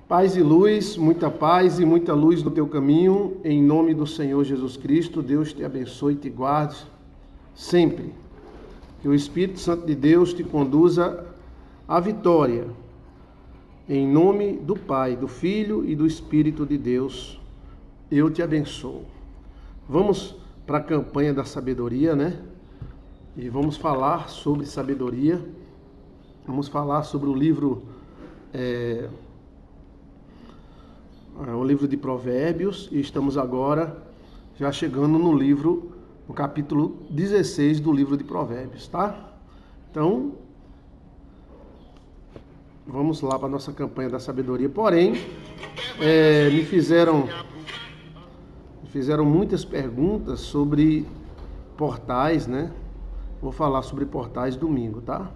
Paz e muita luz no teu caminho, em nome do Senhor Jesus Cristo. Deus te abençoe e te guarde sempre. Que o Espírito Santo de Deus te conduza à vitória. Em nome do Pai, do Filho e do Espírito de Deus, eu te abençoo. Vamos para a campanha da sabedoria, né? E vamos falar sobre sabedoria. Vamos falar sobre o livro o livro de Provérbios, e estamos agora já chegando no capítulo 16 do livro de Provérbios, tá? Então, vamos lá para a nossa campanha da sabedoria. Porém, me fizeram muitas perguntas sobre portais, né? Vou falar sobre portais domingo, tá?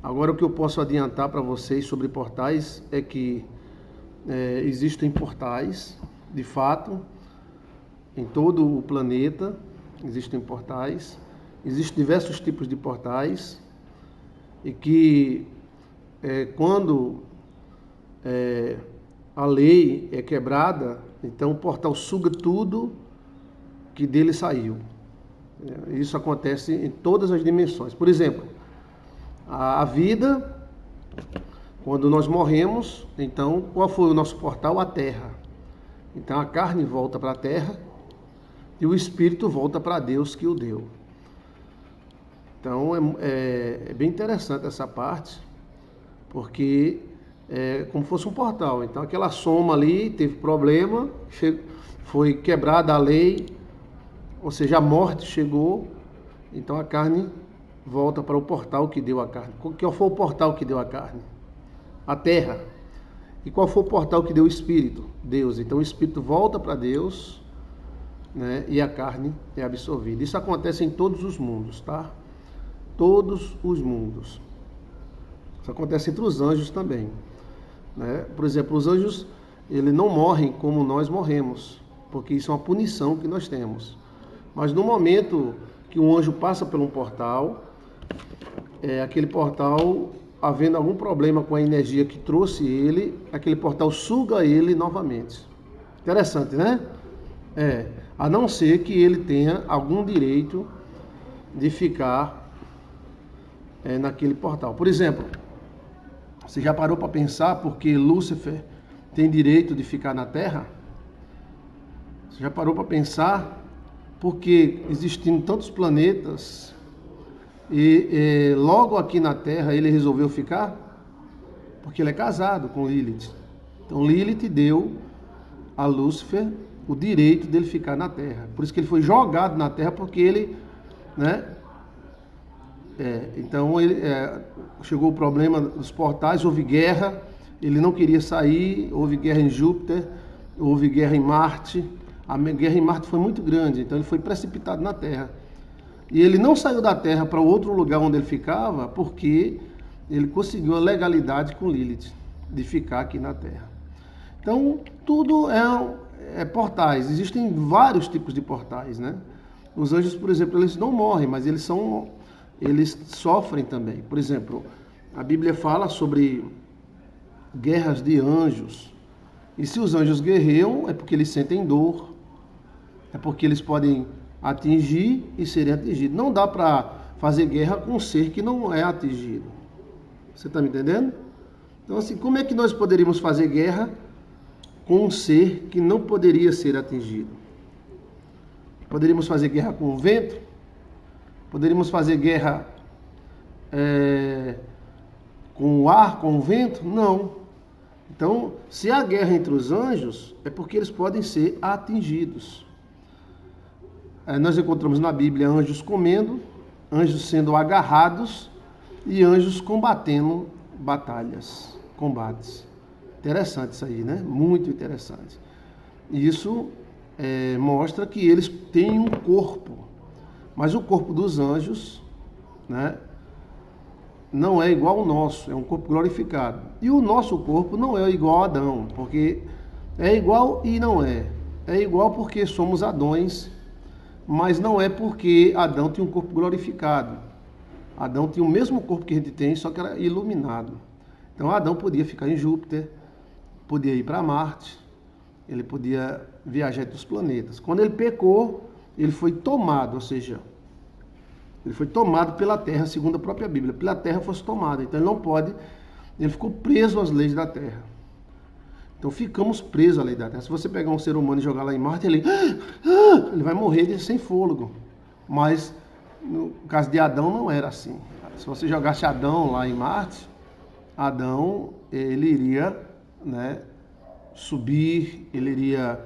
Agora, o que eu posso adiantar para vocês sobre portais é que existem portais, de fato, em todo o planeta existem portais, existem diversos tipos de portais, e que quando a lei é quebrada, então o portal suga tudo que dele saiu. Isso acontece em todas as dimensões. Por exemplo, a vida... Quando nós morremos, então, qual foi o nosso portal? A terra. Então, a carne volta para a terra e o espírito volta para Deus que o deu. Então, é bem interessante essa parte, porque é como se fosse um portal. Então, aquela soma ali teve problema, foi quebrada a lei, ou seja, a morte chegou, então a carne volta para o portal que deu a carne. Qual foi o portal que deu a carne? A terra. E qual foi o portal que deu o espírito? Deus. Então o espírito volta para Deus, né? E a carne é absorvida. Isso acontece em todos os mundos, tá? Todos os mundos. Isso acontece entre os anjos também, né? Por exemplo, os anjos, eles não morrem como nós morremos, porque isso é uma punição que nós temos. Mas no momento que um anjo passa por um portal, aquele portal, havendo algum problema com a energia que trouxe ele, aquele portal suga ele novamente. Interessante, né? A não ser que ele tenha algum direito de ficar naquele portal. Por exemplo, você já parou para pensar porque Lúcifer tem direito de ficar na Terra? Você já parou para pensar porque existindo tantos planetas e logo aqui na Terra ele resolveu ficar? Porque ele é casado com Lilith. Então Lilith deu a Lúcifer o direito dele ficar na Terra. Por isso que ele foi jogado na Terra, porque ele, né? Então chegou o problema dos portais, houve guerra, ele não queria sair, houve guerra em Júpiter, houve guerra em Marte. A guerra em Marte foi muito grande, então ele foi precipitado na Terra. E ele não saiu da Terra para outro lugar onde ele ficava, porque ele conseguiu a legalidade com Lilith de ficar aqui na Terra. Então, tudo é portais. Existem vários tipos de portais, né? Os anjos, por exemplo, eles não morrem, mas eles sofrem também. Por exemplo, a Bíblia fala sobre guerras de anjos. E se os anjos guerreiam, é porque eles sentem dor, é porque eles podem atingir e serem atingidos. Não dá para fazer guerra com um ser que não é atingido. Você está me entendendo? Então, assim, como é que nós poderíamos fazer guerra com um ser que não poderia ser atingido? Poderíamos fazer guerra com o vento? Poderíamos fazer guerra com o ar, com o vento? Não. Então, se há guerra entre os anjos, é porque eles podem ser atingidos. Nós encontramos na Bíblia anjos comendo, anjos sendo agarrados e anjos combatendo combates. Interessante isso aí, né? Muito interessante. Isso mostra que eles têm um corpo, mas o corpo dos anjos, né, não é igual ao nosso, é um corpo glorificado. E o nosso corpo não é igual a Adão, porque é igual e não é. É igual porque somos Adões, mas não é porque Adão tinha um corpo glorificado. Adão tinha o mesmo corpo que a gente tem, só que era iluminado. Então Adão podia ficar em Júpiter, podia ir para Marte, ele podia viajar entre os planetas. Quando ele pecou, ele foi tomado, ou seja, ele foi tomado pela Terra, segundo a própria Bíblia. Pela Terra fosse tomado, então ele não pode, ele ficou preso às leis da Terra. Então ficamos presos à lei da Terra. Se você pegar um ser humano e jogar lá em Marte, ele vai morrer sem fôlego. Mas no caso de Adão não era assim. Se você jogasse Adão lá em Marte, Adão, ele iria, né, subir, ele iria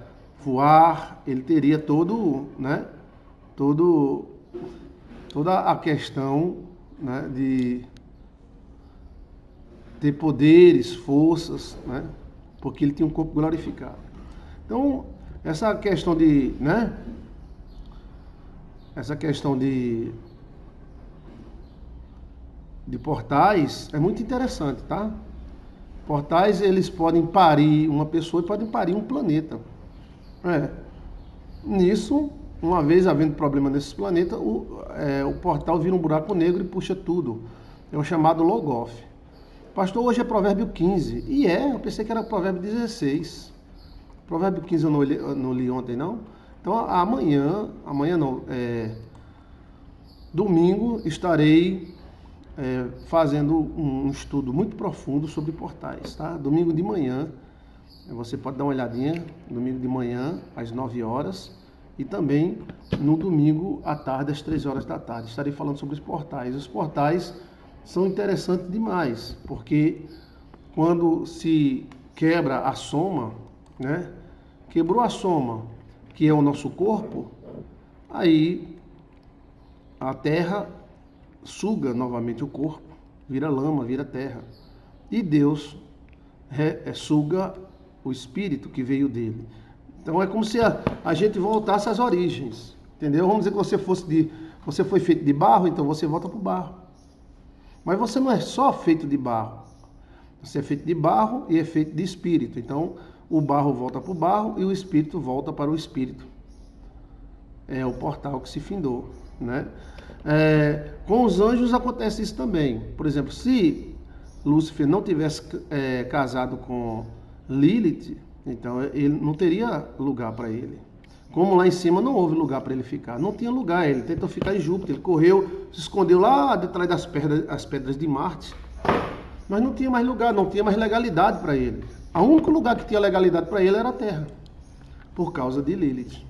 voar, ele teria todo, né, toda a questão, né, de ter poderes, forças, né, porque ele tinha um corpo glorificado. Então, essa questão de, né, essa questão de portais é muito interessante, tá? Portais, eles podem parir uma pessoa e podem parir um planeta. Nisso, uma vez havendo problema nesses planetas, o portal vira um buraco negro e puxa tudo. É o chamado Logoth. Pastor, hoje é provérbio 15. E eu pensei que era provérbio 16. Provérbio 15 eu não li ontem, não. Então, amanhã não, domingo estarei fazendo um estudo muito profundo sobre portais, tá? Domingo de manhã, você pode dar uma olhadinha, domingo de manhã, às 9 horas, e também no domingo à tarde, às 3 horas da tarde. Estarei falando sobre os portais. Os portais são interessantes demais, porque quando se quebra a soma, né? Quebrou a soma, que é o nosso corpo, aí a terra suga novamente o corpo, vira lama, vira terra. E Deus suga o espírito que veio dele. Então é como se a gente voltasse às origens, entendeu? Vamos dizer que você foi feito de barro, então você volta para o barro. Mas você não é só feito de barro. Você é feito de barro e é feito de espírito. Então o barro volta para o barro e o espírito volta para o espírito. É o portal que se findou, né? Com os anjos acontece isso também. Por exemplo, se Lúcifer não tivesse casado com Lilith, então ele não teria lugar para ele. Como lá em cima não houve lugar para ele ficar, não tinha lugar, ele tentou ficar em Júpiter, ele correu, se escondeu lá detrás das pedras de Marte, mas não tinha mais lugar, não tinha mais legalidade para ele. O único lugar que tinha legalidade para ele era a Terra, por causa de Lilith,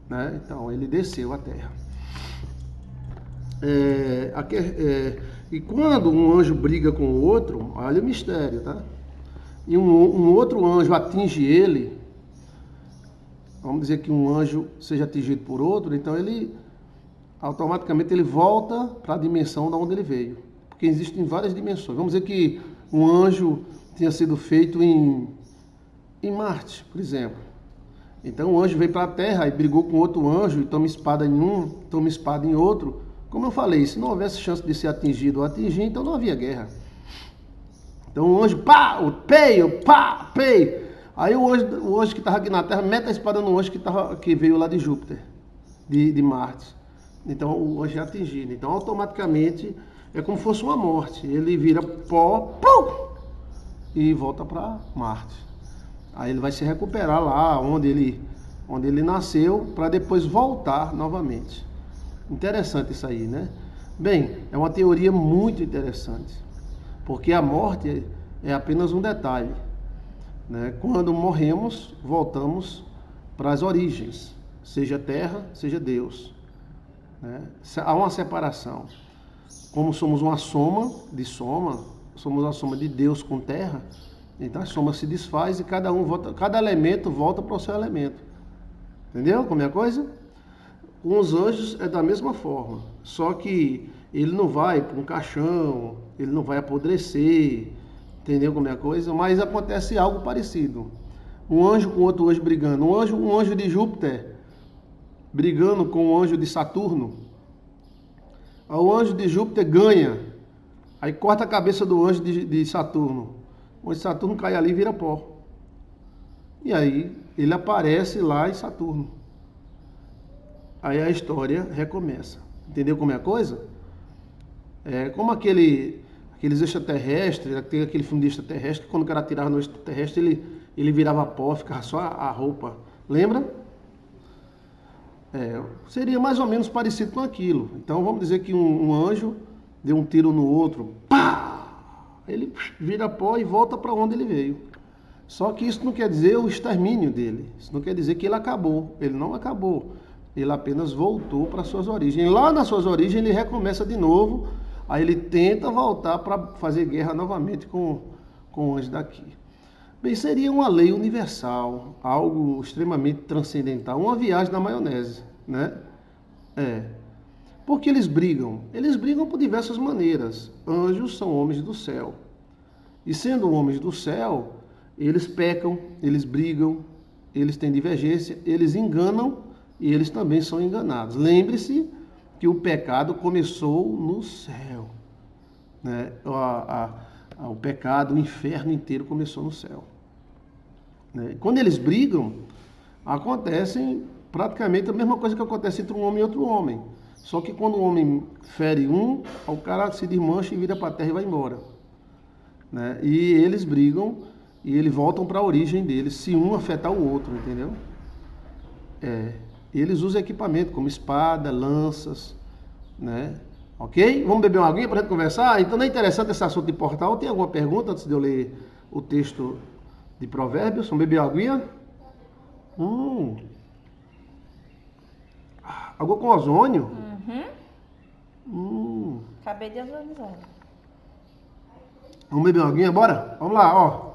né? Então ele desceu à Terra. E quando um anjo briga com o outro, olha o mistério, tá? E um outro anjo atinge ele, vamos dizer que um anjo seja atingido por outro, então ele automaticamente ele volta para a dimensão da onde ele veio, porque existem várias dimensões. Vamos dizer que um anjo tinha sido feito em Marte, por exemplo. Então o anjo veio para a Terra e brigou com outro anjo e toma espada em um, toma espada em outro. Como eu falei, se não houvesse chance de ser atingido ou atingir, então não havia guerra. Então o anjo, o pei. Aí o anjo que estava aqui na Terra mete a espada no anjo que veio lá de Júpiter, de Marte. Então o anjo é atingido. Então automaticamente é como se fosse uma morte. Ele vira pó, e volta para Marte. Aí ele vai se recuperar lá onde ele nasceu, para depois voltar novamente. Interessante isso aí, né? Bem, é uma teoria muito interessante, porque a morte é apenas um detalhe, né? Quando morremos, voltamos para as origens, seja terra, seja Deus, né? Há uma separação. Como somos uma soma, somos a soma de Deus com terra, então a soma se desfaz e cada elemento volta para o seu elemento. Entendeu como é a coisa? Com os anjos é da mesma forma, só que ele não vai para um caixão, ele não vai apodrecer, entendeu como é a coisa? Mas acontece algo parecido. Um anjo com outro anjo brigando, um anjo de Júpiter brigando com o anjo de Saturno. Aí o anjo de Júpiter ganha, aí corta a cabeça do anjo de Saturno. O anjo de Saturno cai ali e vira pó. E aí ele aparece lá em Saturno. Aí a história recomeça. Entendeu como é a coisa? É como aqueles extraterrestres, tem aquele filme de extraterrestre, que quando o cara tirava no extraterrestre, ele virava pó, ficava só a roupa. Lembra? Seria mais ou menos parecido com aquilo. Então vamos dizer que um anjo deu um tiro no outro, pá! Ele vira pó e volta para onde ele veio. Só que isso não quer dizer o extermínio dele. Isso não quer dizer que ele acabou. Ele não acabou. Ele apenas voltou para suas origens. Lá nas suas origens ele recomeça de novo. Aí ele tenta voltar para fazer guerra novamente com o anjo daqui. Bem, seria uma lei universal, algo extremamente transcendental, uma viagem na maionese, né? Por que eles brigam? Eles brigam por diversas maneiras. Anjos são homens do céu. E sendo homens do céu, eles pecam, eles brigam, eles têm divergência, eles enganam e eles também são enganados. Lembre-se que o pecado começou no céu, né? O pecado, o inferno inteiro começou no céu, né? Quando eles brigam, acontece praticamente a mesma coisa que acontece entre um homem e outro homem. Só que quando o homem fere um, o cara se desmancha e vira para a terra e vai embora, né? E eles brigam e eles voltam para a origem deles, se um afetar o outro, entendeu? Eles usam equipamento como espada, lanças, né? Ok? Vamos beber uma aguinha para a gente conversar? Então não é interessante esse assunto de portal. Tem alguma pergunta antes de eu ler o texto de Provérbios? Vamos beber uma aguinha? Água com ozônio? Acabei de ozonizar. Vamos beber uma aguinha? Bora? Vamos lá, ó.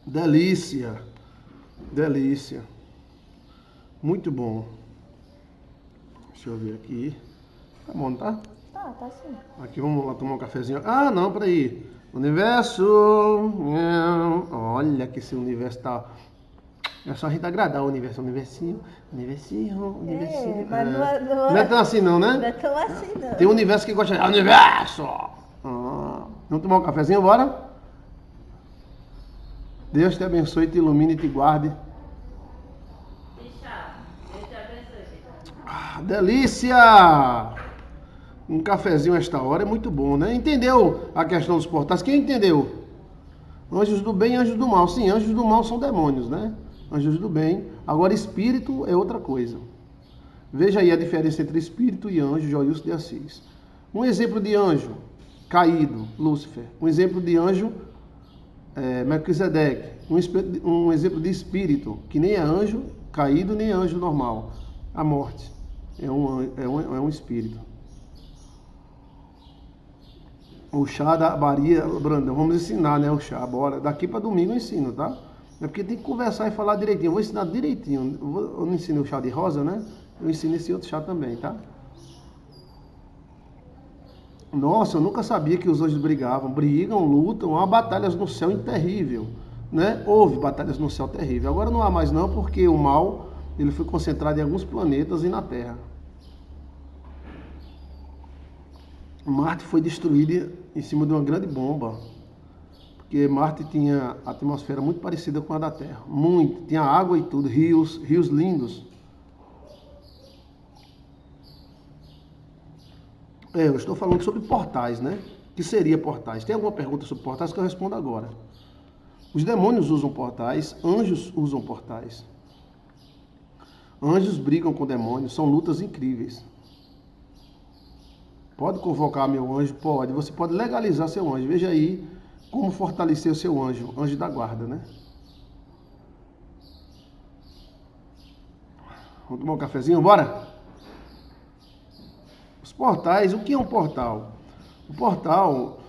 Delícia. Delícia. Muito bom. Deixa eu ver aqui. Tá bom, tá? Tá sim. Aqui vamos lá tomar um cafezinho. Ah, não, peraí. Universo. Olha que esse universo tá. É só a gente agradar o universo. Universinho. Universinho. Mas Não é tão assim não, né? Não é tão assim não. Tem um universo que gosta de universo. Vamos tomar um cafezinho, bora? Deus te abençoe, te ilumine e te guarde. Deus te abençoe. Delícia! Um cafezinho a esta hora é muito bom, né? Entendeu a questão dos portais? Quem entendeu? Anjos do bem e anjos do mal. Sim, anjos do mal são demônios, né? Anjos do bem. Agora, espírito é outra coisa. Veja aí a diferença entre espírito e anjo, Joilson de Assis. Um exemplo de anjo caído, Lúcifer. Um exemplo de anjo, Melquisedeque. Um exemplo de espírito, que nem é anjo caído, nem é anjo normal. A morte. É um espírito. O chá da Maria Brandão. Vamos ensinar, né? O chá. Bora. Daqui para domingo eu ensino, tá? É porque tem que conversar e falar direitinho. Eu vou ensinar direitinho. Eu não ensinei o chá de rosa, né? Eu ensino esse outro chá também, tá? Nossa, eu nunca sabia que os anjos brigavam. Brigam, lutam. Há batalhas no céu terrível, né? Houve batalhas no céu terrível. Agora não há mais não, porque o mal ele foi concentrado em alguns planetas e na Terra. Marte foi destruída em cima de uma grande bomba, porque Marte tinha a atmosfera muito parecida com a da Terra, muito, tinha água e tudo, rios lindos. Eu estou falando sobre portais, né? O que seria portais? Tem alguma pergunta sobre portais que eu respondo agora? Os demônios usam portais, anjos usam portais. Anjos brigam com demônios, são lutas incríveis. Pode convocar meu anjo? Pode. Você pode legalizar seu anjo. Veja aí como fortalecer o seu anjo, anjo da guarda, né? Vamos tomar um cafezinho? Bora? Os portais, o que é um portal? O portal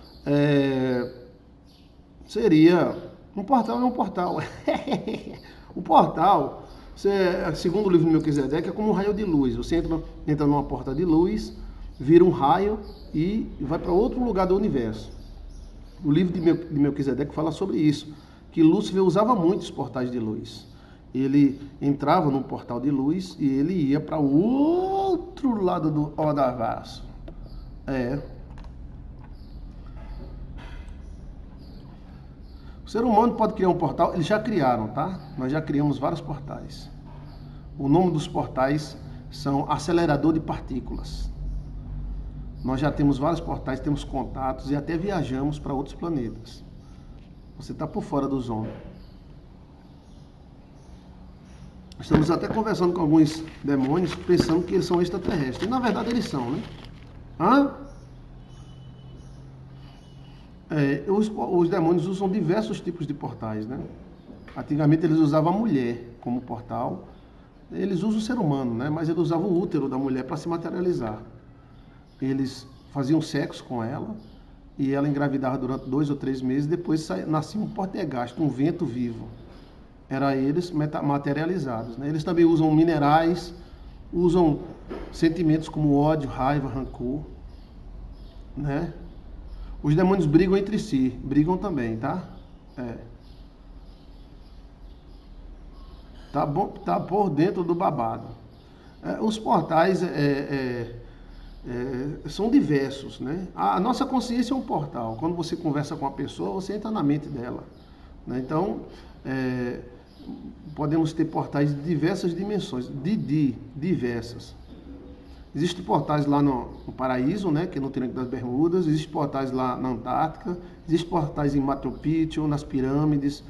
seria... Um portal é um portal. O portal, segundo o livro do Melquisedeque, é como um raio de luz. Você entra numa porta de luz, vira um raio e vai para outro lugar do universo. O livro de Melquisedeque fala sobre isso, que Lúcifer usava muitos portais de luz. Ele entrava num portal de luz e ele ia para o outro lado do universo. O ser humano pode criar um portal, eles já criaram, tá? Nós já criamos vários portais. O nome dos portais são acelerador de partículas. Nós já temos vários portais, temos contatos e até viajamos para outros planetas. Você está por fora do zona. Estamos até conversando com alguns demônios, pensando que eles são extraterrestres. E na verdade eles são, né? Os demônios usam diversos tipos de portais, né? Antigamente eles usavam a mulher como portal. Eles usam o ser humano, né? Mas eles usavam o útero da mulher para se materializar. Eles faziam sexo com ela e ela engravidava durante 2 ou 3 meses. Depois nascia um poltergeist, um vento vivo. Era eles materializados, né? Eles também usam minerais, usam sentimentos como ódio, raiva, rancor, né? Os demônios brigam entre si, brigam também, tá? Tá bom, tá por dentro do babado. Os portais são diversos, né? A nossa consciência é um portal. Quando você conversa com a pessoa, você entra na mente dela, né? Então, podemos ter portais de diversas dimensões, diversas. Existem portais lá no Paraíso, né, que é no Triângulo das Bermudas. Existem portais lá na Antártica. Existem portais em Machu Picchu, nas pirâmides.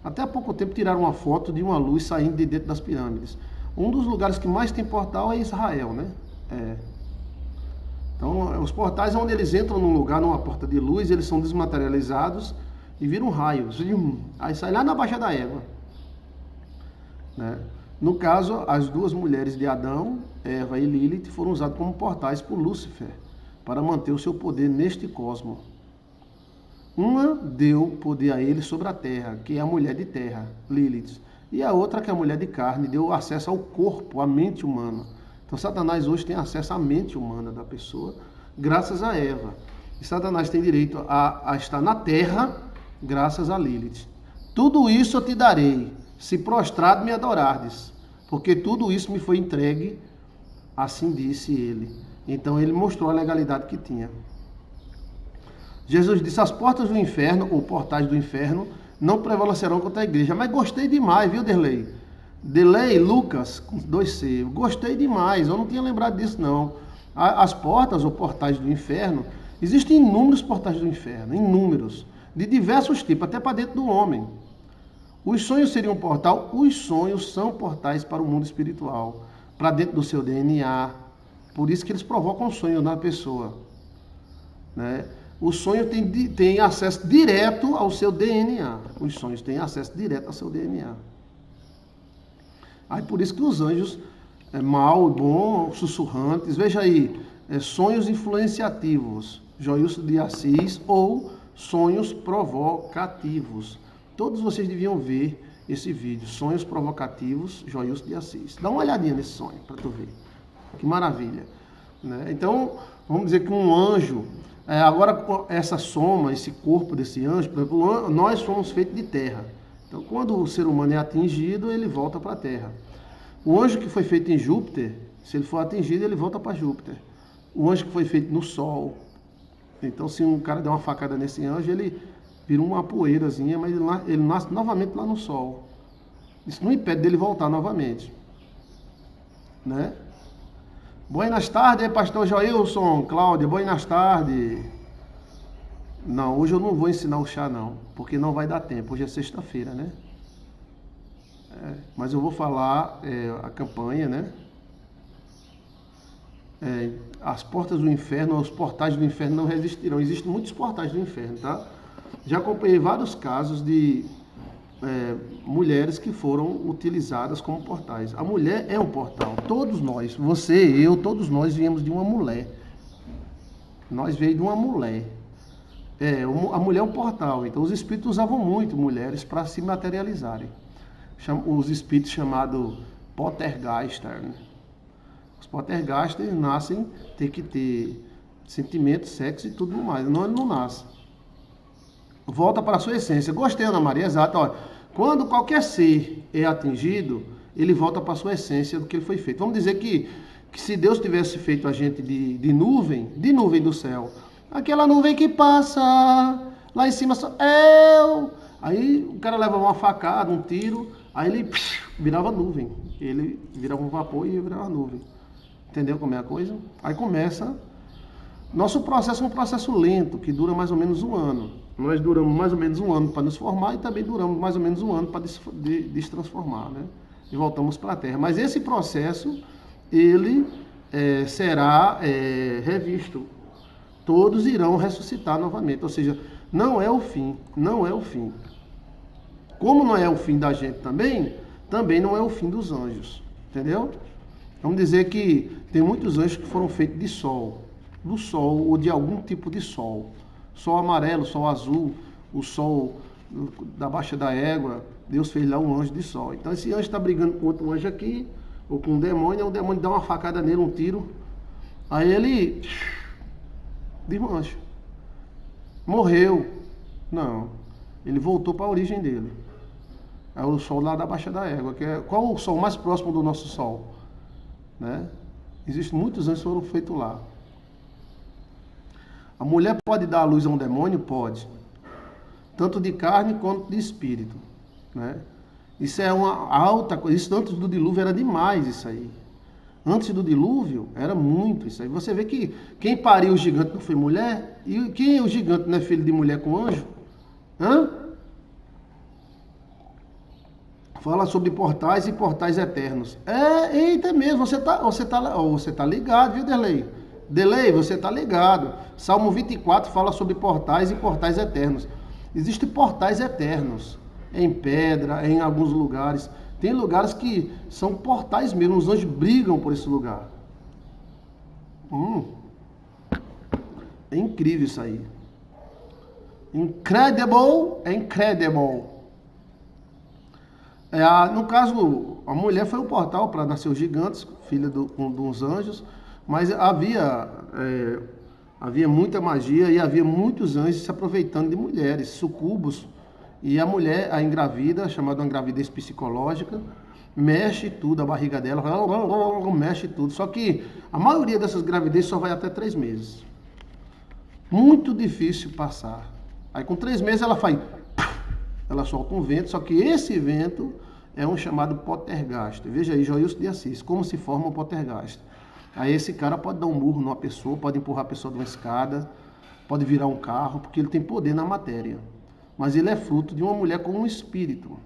Até há pouco tempo tiraram uma foto de uma luz saindo de dentro das pirâmides. Um dos lugares que mais tem portal é Israel, né? Então, os portais, onde eles entram num lugar, numa porta de luz, eles são desmaterializados e viram raios. Aí sai lá na Baixa da Égua, né? No caso, as 2 mulheres de Adão, Eva e Lilith, foram usadas como portais por Lúcifer para manter o seu poder neste cosmos. Uma deu poder a ele sobre a terra, que é a mulher de terra, Lilith. E a outra, que é a mulher de carne, deu acesso ao corpo, à mente humana. Então Satanás hoje tem acesso à mente humana da pessoa, graças a Eva. E Satanás tem direito a estar na terra, graças a Lilith. Tudo isso eu te darei, se prostrado me adorardes, porque tudo isso me foi entregue, assim disse ele. Então ele mostrou a legalidade que tinha. Jesus disse: as portas do inferno, ou portais do inferno, não prevalecerão contra a igreja. Mas gostei demais, viu, Derlei? Derlei, Lucas, com 2C. Gostei demais, eu não tinha lembrado disso, não. As portas, ou portais do inferno, existem inúmeros portais do inferno, inúmeros, de diversos tipos, até para dentro do homem. Os sonhos seriam um portal? Os sonhos são portais para o mundo espiritual, para dentro do seu DNA. Por isso que eles provocam sonho na pessoa, né? O sonho tem acesso direto ao seu DNA. Os sonhos têm acesso direto ao seu DNA. Aí por isso que os anjos, mal e bom, sussurrantes, veja aí, sonhos influenciativos, Joilson de Assis, ou sonhos provocativos. Todos vocês deviam ver esse vídeo, sonhos provocativos, Joilson de Assis. Dá uma olhadinha nesse sonho, para tu ver. Que maravilha, né? Então, vamos dizer que um anjo, agora essa soma, esse corpo desse anjo, por exemplo, nós somos feitos de terra. Então, quando o ser humano é atingido, ele volta para a terra. O anjo que foi feito em Júpiter, se ele for atingido, ele volta para Júpiter. O anjo que foi feito no Sol, então se um cara der uma facada nesse anjo, ele vira uma poeirazinha, mas ele nasce novamente lá no Sol. Isso não impede dele voltar novamente, né? Buenas tardes, pastor Joilson, Cláudia, buenas tardes. Não, hoje eu não vou ensinar o chá não, porque não vai dar tempo, hoje é sexta-feira, né? Mas eu vou falar a campanha, né? As portas do inferno, os portais do inferno não resistirão. Existem muitos portais do inferno, tá? Já acompanhei vários casos de mulheres que foram utilizadas como portais. A mulher é um portal. Todos nós, você, eu, todos nós viemos de uma mulher. Nós veio de uma mulher. A mulher é um portal. Então os espíritos usavam muito mulheres para se materializarem. Os espíritos chamados poltergeisters, né? Os poltergeisters nascem, tem que ter sentimento, sexo e tudo mais. Não, ele não nasce. Volta para a sua essência. Gostei, Ana Maria, exato. Olha, quando qualquer ser é atingido, ele volta para a sua essência do que ele foi feito. Vamos dizer que se Deus tivesse feito a gente de nuvem do céu, aquela nuvem que passa, lá em cima só eu. Aí o cara leva uma facada, um tiro, aí ele virava nuvem. Ele virava um vapor e virava nuvem. Entendeu como é a coisa? Aí começa Nosso processo é um processo lento, que dura mais ou menos um ano. Nós duramos mais ou menos um ano para nos formar e também duramos mais ou menos um ano para destransformar, né? E voltamos para a Terra. Mas esse processo, ele será revisto. Todos irão ressuscitar novamente. Ou seja, não é o fim, não é o fim. Como não é o fim da gente também não é o fim dos anjos. Entendeu? Vamos dizer que tem muitos anjos que foram feitos de sol. Do sol ou de algum tipo de sol. Sol amarelo, sol azul, o sol da baixa da égua. Deus fez lá um anjo de sol. Então esse anjo está brigando com outro anjo aqui, ou com um demônio, o demônio dá uma facada nele, um tiro. Aí ele desmancha. Morreu. Não. Ele voltou para a origem dele. É o sol lá da baixa da égua. Qual o sol mais próximo do nosso sol? Né? Existem muitos anjos que foram feitos lá. A mulher pode dar à luz a um demônio? Pode. Tanto de carne quanto de espírito. Né? Isso é uma alta coisa. Isso antes do dilúvio era demais isso aí. Antes do dilúvio era muito isso aí. Você vê que quem pariu o gigante não foi mulher? E quem é o gigante não é filho de mulher com anjo? Hã? Fala sobre portais e portais eternos. Eita mesmo, você tá ligado, viu, Derlei? Delei, você tá ligado. Salmo 24 fala sobre portais e portais eternos. Existem portais eternos, em pedra, em alguns lugares. Tem lugares que são portais mesmo, os anjos brigam por esse lugar. É incrível isso aí. Incredible, é incredible. No caso, a mulher foi o portal para nascer os gigantes, filha dos anjos, mas havia muita magia e havia muitos anjos se aproveitando de mulheres, sucubos, e a mulher, a engravida, chamada uma gravidez psicológica, mexe tudo, a barriga dela, mexe tudo, só que a maioria dessas gravidezes só vai até 3 meses. Muito difícil passar. Aí com 3 meses ela solta um vento, só que esse vento é um chamado poltergeist. Veja aí, Joilson de Assis, como se forma um poltergeist. Aí esse cara pode dar um murro numa pessoa, pode empurrar a pessoa de uma escada, pode virar um carro, porque ele tem poder na matéria. Mas ele é fruto de uma mulher com um espírito.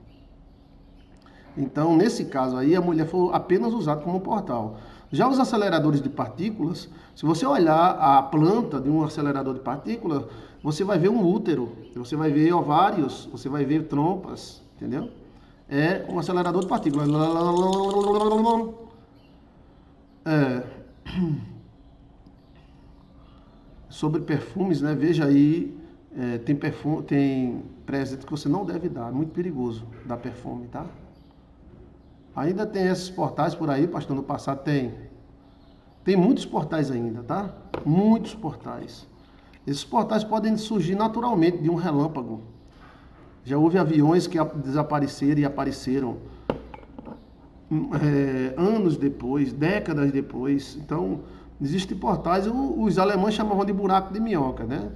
Então, nesse caso aí, a mulher foi apenas usada como um portal. Já os aceleradores de partículas, se você olhar a planta de um acelerador de partículas, você vai ver um útero, você vai ver ovários, você vai ver trompas, entendeu? É um acelerador de partículas. Sobre perfumes, né? Veja aí, tem presente que você não deve dar, é muito perigoso dar perfume, tá? Ainda tem esses portais por aí, pastor, no passado tem muitos portais ainda, tá? Muitos portais. Esses portais podem surgir naturalmente de um relâmpago. Já houve aviões que desapareceram e apareceram anos depois, décadas depois. Então, existem portais, os alemães chamavam de buraco de minhoca, né?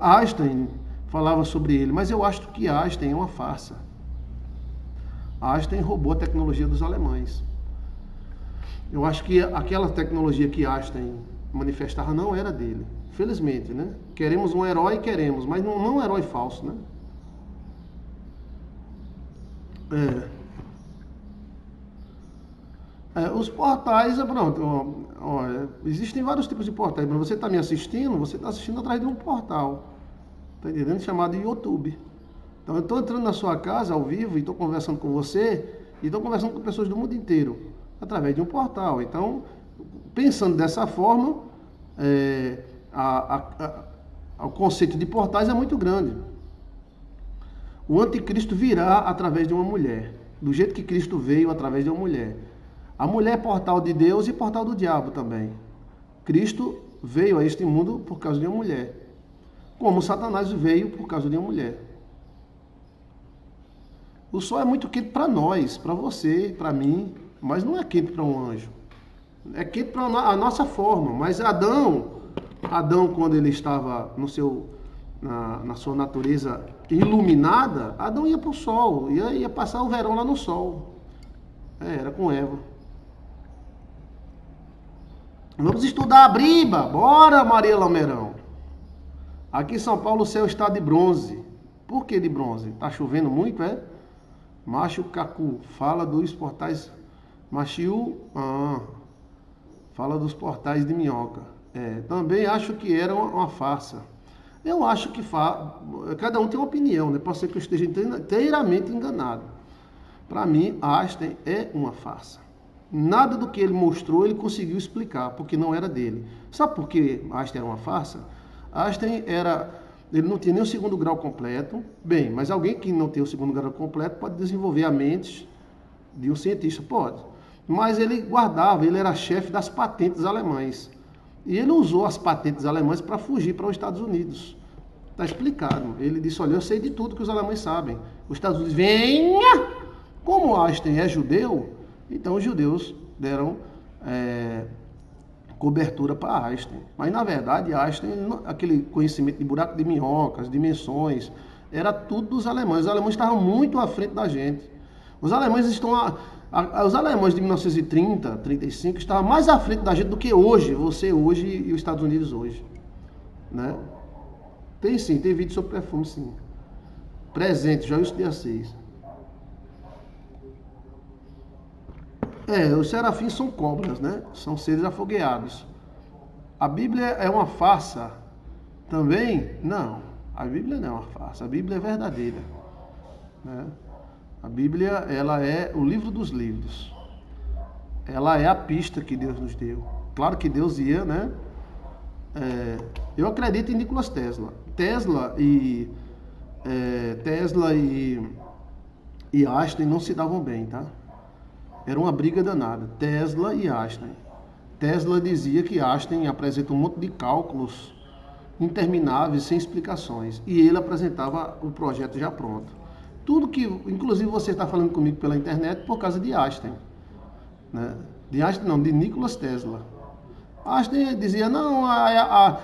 Einstein falava sobre ele, mas eu acho que Einstein é uma farsa. Einstein roubou a tecnologia dos alemães. Eu acho que aquela tecnologia que Einstein manifestava não era dele. Felizmente, né? Queremos um herói, mas não um herói falso, né? Os portais, pronto, existem vários tipos de portais. Para você estar me assistindo, você está assistindo atrás de um portal, tá entendendo? Chamado YouTube. Então eu estou entrando na sua casa ao vivo e estou conversando com você e estou conversando com pessoas do mundo inteiro através de um portal. Então, pensando dessa forma, o conceito de portais é muito grande. O anticristo virá através de uma mulher, do jeito que Cristo veio através de uma mulher. A mulher é portal de Deus e portal do diabo também. Cristo veio a este mundo por causa de uma mulher, como Satanás veio por causa de uma mulher. O sol é muito quente para nós, para você, para mim, mas não é quente para um anjo. É quente para a nossa forma, mas Adão, quando ele estava na sua natureza iluminada, Adão ia para o sol, ia passar o verão lá no sol. Era com Eva. Vamos estudar a briba. Bora, Maria Lameirão. Aqui em São Paulo o céu está de bronze. Por que de bronze? Tá chovendo muito, é? Macho Cacu, fala dos portais. Machiu, fala dos portais de minhoca. Também acho que era uma farsa. Eu acho que cada um tem uma opinião, né? Pode ser que eu esteja inteiramente enganado. Para mim, Einstein é uma farsa. Nada do que ele mostrou ele conseguiu explicar, porque não era dele. Sabe por que Einstein era uma farsa? Einstein ele não tinha nem o segundo grau completo. Bem, mas alguém que não tem o segundo grau completo pode desenvolver a mente de um cientista, pode. Mas ele era chefe das patentes alemãs. E ele usou as patentes alemãs para fugir para os Estados Unidos. Está explicado. Ele disse, olha, eu sei de tudo que os alemães sabem. Os Estados Unidos, venha! Como Einstein é judeu, então os judeus deram cobertura para Einstein. Mas na verdade, Einstein, aquele conhecimento de buraco de minhoca, as dimensões, era tudo dos alemães. Os alemães estavam muito à frente da gente. Os alemães os alemães de 1930, 35, estavam mais à frente da gente do que hoje, você hoje e os Estados Unidos hoje. Né? Tem sim, tem vídeo sobre perfume sim. Presente, Joilson de Assis. Os serafins são cobras, né? São seres afogueados. A Bíblia é uma farsa também? Não, a Bíblia não é uma farsa, a Bíblia é verdadeira. Né? A Bíblia, ela é o livro dos livros. Ela é a pista que Deus nos deu. Claro que Deus ia, né? Eu acredito em Nikola Tesla. Tesla e Einstein não se davam bem, tá? Era uma briga danada, Tesla e Einstein. Tesla dizia que Einstein apresenta um monte de cálculos intermináveis, sem explicações. E ele apresentava o projeto já pronto. Tudo que, inclusive você está falando comigo pela internet, por causa de Einstein. Né? De Einstein não, de Nikola Tesla. Einstein dizia, não, a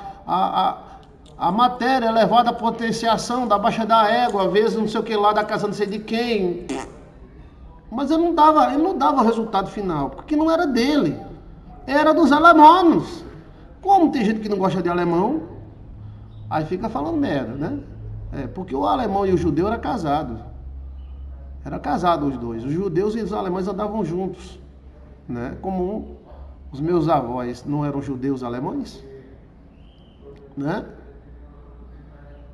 matéria é levada à potenciação da baixa da égua, vezes não sei o que lá, da casa não sei de quem... Mas ele não dava o resultado final, porque não era dele, era dos alemãos. Como tem gente que não gosta de alemão, aí fica falando merda, né? Porque o alemão e o judeu eram casados. Era casado os dois. Os judeus e os alemães andavam juntos, né? Como os meus avós não eram judeus alemães, né?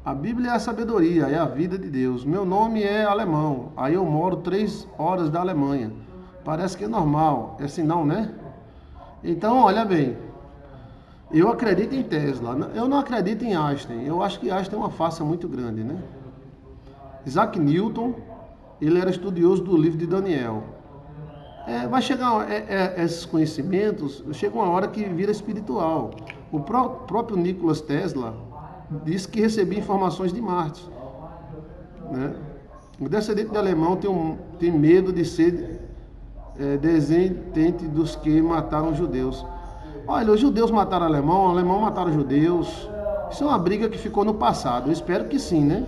A Bíblia é a sabedoria, é a vida de Deus. Meu nome é alemão, aí eu moro 3 horas da Alemanha. Parece que é normal, é sinal, né? Então, olha bem, eu acredito em Tesla, eu não acredito em Einstein. Eu acho que Einstein é uma farsa muito grande, né? Isaac Newton, ele era estudioso do livro de Daniel. Vai chegar, esses conhecimentos, chega uma hora que vira espiritual. O próprio Nikola Tesla disse que recebia informações de Marte. Né? O descendente de alemão tem medo de ser descendente dos que mataram os judeus. Olha, os judeus mataram o alemão mataram os judeus. Isso é uma briga que ficou no passado. Eu espero que sim, né?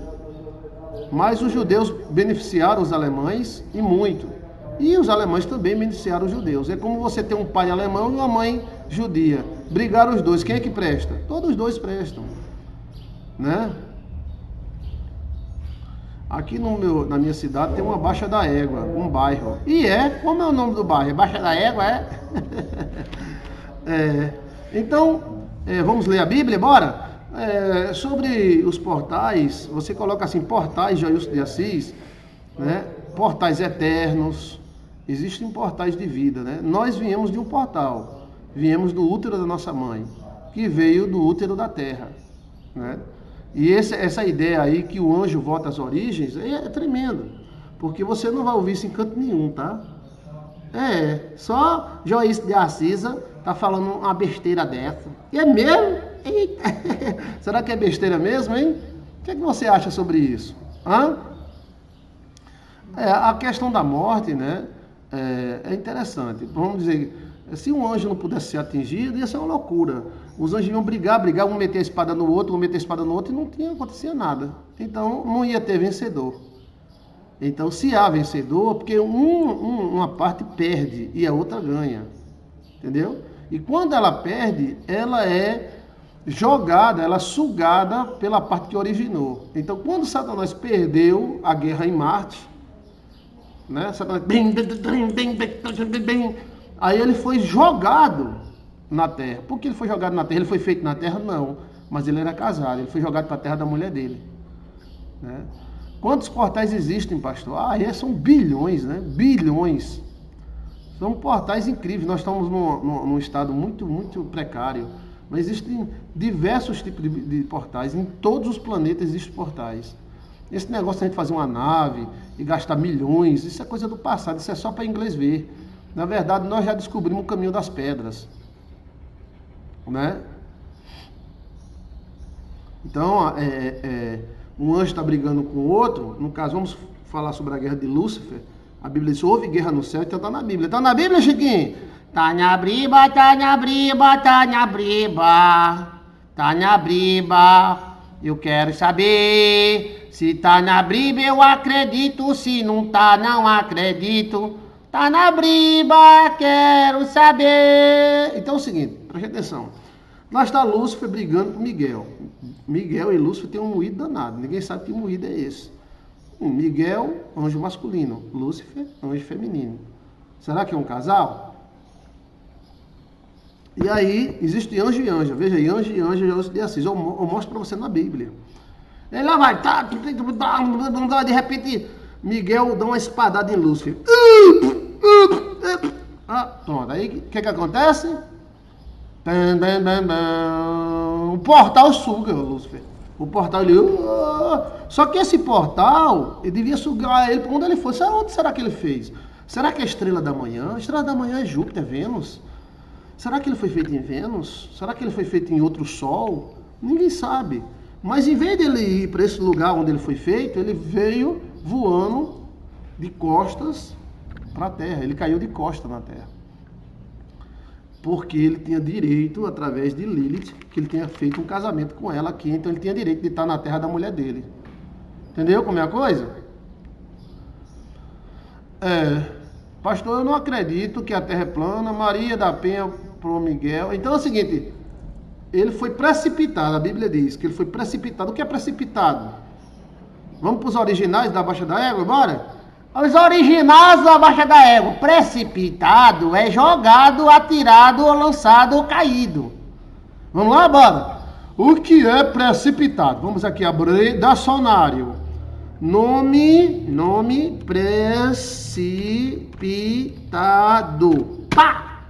Mas os judeus beneficiaram os alemães e muito. E os alemães também beneficiaram os judeus. É como você ter um pai alemão e uma mãe judia. Brigaram os dois. Quem é que presta? Todos os dois prestam. Né? Aqui na minha cidade tem uma Baixa da Égua, um bairro. Como é o nome do bairro? Baixa da Égua, Então, vamos ler a Bíblia, bora? Sobre os portais, você coloca assim, portais Joilson de Assis, né? Portais eternos, existem portais de vida, né? Nós viemos de um portal, viemos do útero da nossa mãe, que veio do útero da terra, né? E essa ideia aí que o anjo volta às origens é tremendo, porque você não vai ouvir isso em canto nenhum, tá? Só Joilson de Assis tá falando uma besteira dessa. E é mesmo? Eita. Será que é besteira mesmo, hein? O que é que você acha sobre isso? A questão da morte, né? É interessante. Vamos dizer, se um anjo não pudesse ser atingido, ia ser uma loucura. Os anjos iam brigar, um meter a espada no outro, e não acontecia nada. Então, não ia ter vencedor. Então, se há vencedor, porque uma parte perde e a outra ganha. Entendeu? E quando ela perde, ela é jogada, ela é sugada pela parte que originou. Então, quando Satanás perdeu a guerra em Marte, né? Satanás, aí ele foi jogado na terra. Por que ele foi jogado na terra? Ele foi feito na terra? Não. Mas ele era casado, ele foi jogado para a terra da mulher dele. Né? Quantos portais existem, pastor? São bilhões, né? Bilhões. São portais incríveis. Nós estamos num estado muito, muito precário. Mas existem diversos tipos de portais. Em todos os planetas existem portais. Esse negócio de a gente fazer uma nave e gastar milhões, isso é coisa do passado, isso é só para inglês ver. Na verdade, nós já descobrimos o caminho das pedras. Né? Então, um anjo está brigando com o outro. No caso, vamos falar sobre a guerra de Lúcifer. A Bíblia diz, houve guerra no céu, então está na Bíblia. Está na Bíblia, Chiquinho? Tá na briba, tá na briba, tá na briba. Tá na briba. Eu quero saber. Se tá na briba, eu acredito. Se não tá, não acredito. Tá na briba, quero saber. Então é o seguinte, preste atenção. Lá está Lúcifer brigando com Miguel. Miguel e Lúcifer têm um moído danado. Ninguém sabe que moído é esse. Miguel, anjo masculino. Lúcifer, anjo feminino. Será que é um casal? E aí, existe anjo e anja. Veja aí, anjo e anja, de Assis. Eu mostro para você na Bíblia. Ele lá vai, de repente, Miguel dá uma espadada em Lúcifer. Pronto, aí o que acontece? O portal suga Lúcifer. O portal, ele... Só que esse portal, ele devia sugar ele para onde ele fosse. Onde será que ele fez? Será que é a estrela da manhã? A estrela da manhã é Júpiter, Vênus. Será que ele foi feito em Vênus? Será que ele foi feito em outro sol? Ninguém sabe. Mas em vez dele ir para esse lugar onde ele foi feito, ele veio voando de costas para a terra. Ele caiu de costas na terra. Porque ele tinha direito, através de Lilith, que ele tinha feito um casamento com ela aqui. Então ele tinha direito de estar na terra da mulher dele. Entendeu como é a coisa? Pastor, eu não acredito que a terra é plana. Maria da Penha pro Miguel. Então é o seguinte, ele foi precipitado. A Bíblia diz que ele foi precipitado. O que é precipitado? Vamos para os originais da Baixa da Égua, bora? Os originais da Baixa da Égua. Precipitado é jogado, atirado, ou lançado, ou caído. Vamos lá, bora? O que é precipitado? Vamos aqui abrir dicionário. Nome precipitado. Pá!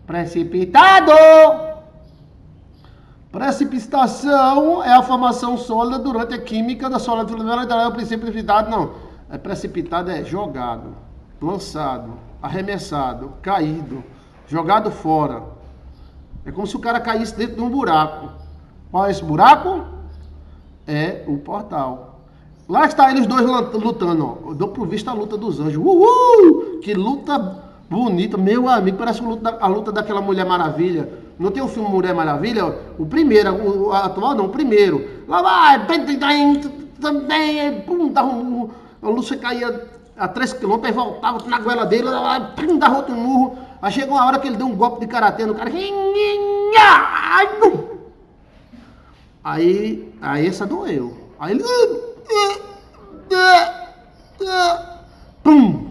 Precipitado! Precipitação é a formação sólida durante a química da sólida. O princípio precipitado, não. Precipitado é jogado, lançado, arremessado, caído, jogado fora. É como se o cara caísse dentro de um buraco. Qual é esse buraco? É o portal. Lá está eles dois lutando, ó. Eu dou por vista a luta dos anjos. Que luta bonita, meu amigo. Parece a luta daquela Mulher Maravilha. Não tem o filme Mulher Maravilha? O primeiro, o atual não, o primeiro. Lá vai, a Lúcia caía a 3 km e voltava na goela dele, dava outro murro. Aí chegou uma hora que ele deu um golpe de karatê no cara. Aí essa doeu. Aí ele...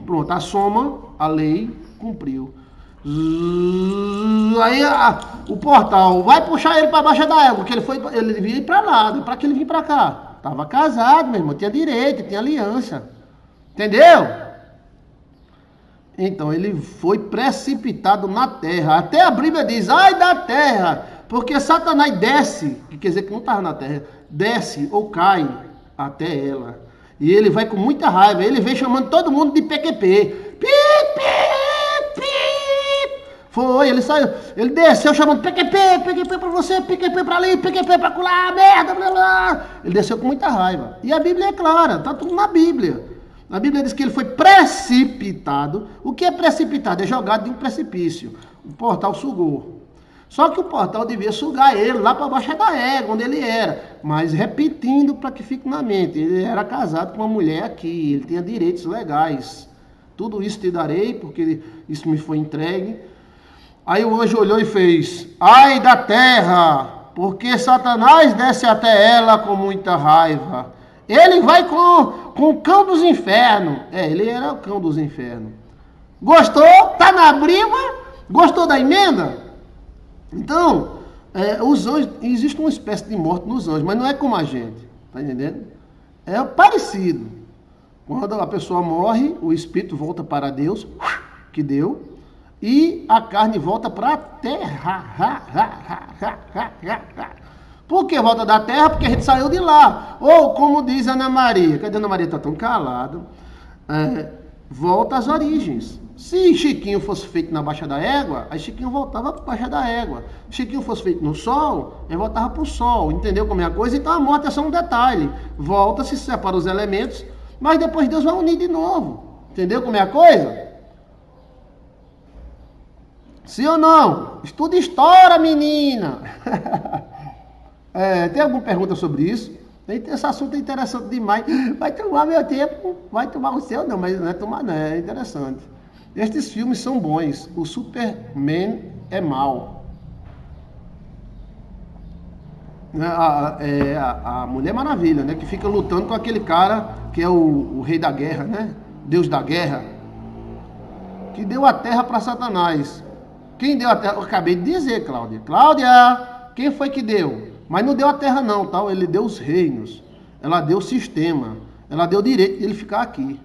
Pronto, a soma, a lei cumpriu. Aí o portal vai puxar ele para baixo da égua, porque ele devia ir para lá, para que ele vir para cá? Tava casado, meu irmão, tinha direito, tinha aliança. Entendeu? Então ele foi precipitado na terra. Até a Bíblia diz, ai da terra, porque Satanás desce, que quer dizer que não estava na terra, desce ou cai até ela. E ele vai com muita raiva, ele vem chamando todo mundo de PQP. Foi, ele saiu, ele desceu chamando PQP pra você, PQP pra ali, PQP pra lá, merda, blá, blá. Ele desceu com muita raiva. E a Bíblia é clara, tá tudo na Bíblia. A Bíblia diz que ele foi precipitado. O que é precipitado? É jogado de um precipício. O portal sugou. Só que o portal devia sugar ele lá para baixo da égua, onde ele era. Mas repetindo para que fique na mente, ele era casado com uma mulher aqui, ele tinha direitos legais. Tudo isso te darei, porque isso me foi entregue. Aí o anjo olhou e fez: ai da terra, porque Satanás desce até ela com muita raiva. Ele vai com o cão dos infernos. Ele era o cão dos infernos. Gostou? Tá na briga? Gostou da emenda? Então, os anjos, existe uma espécie de morte nos anjos, mas não é como a gente. Tá entendendo? É parecido. Quando a pessoa morre, o espírito volta para Deus, que deu, e a carne volta para a terra. Por que volta da terra? Porque a gente saiu de lá. Ou, como diz Ana Maria, cadê Ana Maria? Está tão calada. Volta às origens. Se Chiquinho fosse feito na Baixa da Égua, aí Chiquinho voltava para a Baixa da Égua. Se Chiquinho fosse feito no Sol, ele voltava para o Sol. Entendeu como é a coisa? Então a morte é só um detalhe. Volta, se separa os elementos, mas depois Deus vai unir de novo. Entendeu como é a coisa? Sim ou não? Estuda história, menina! Tem alguma pergunta sobre isso? Esse assunto é interessante demais. Vai tomar meu tempo, vai tomar o seu, não, mas não é tomar, não, é interessante. Estes filmes são bons. O Superman é mau. A Mulher Maravilha, né? Que fica lutando com aquele cara que é o rei da guerra, né? Deus da guerra. Que deu a terra para Satanás. Quem deu a terra? Eu acabei de dizer, Cláudia. Cláudia, quem foi que deu? Mas não deu a terra não, tal. Ele deu os reinos. Ela deu o sistema. Ela deu o direito de ele ficar aqui.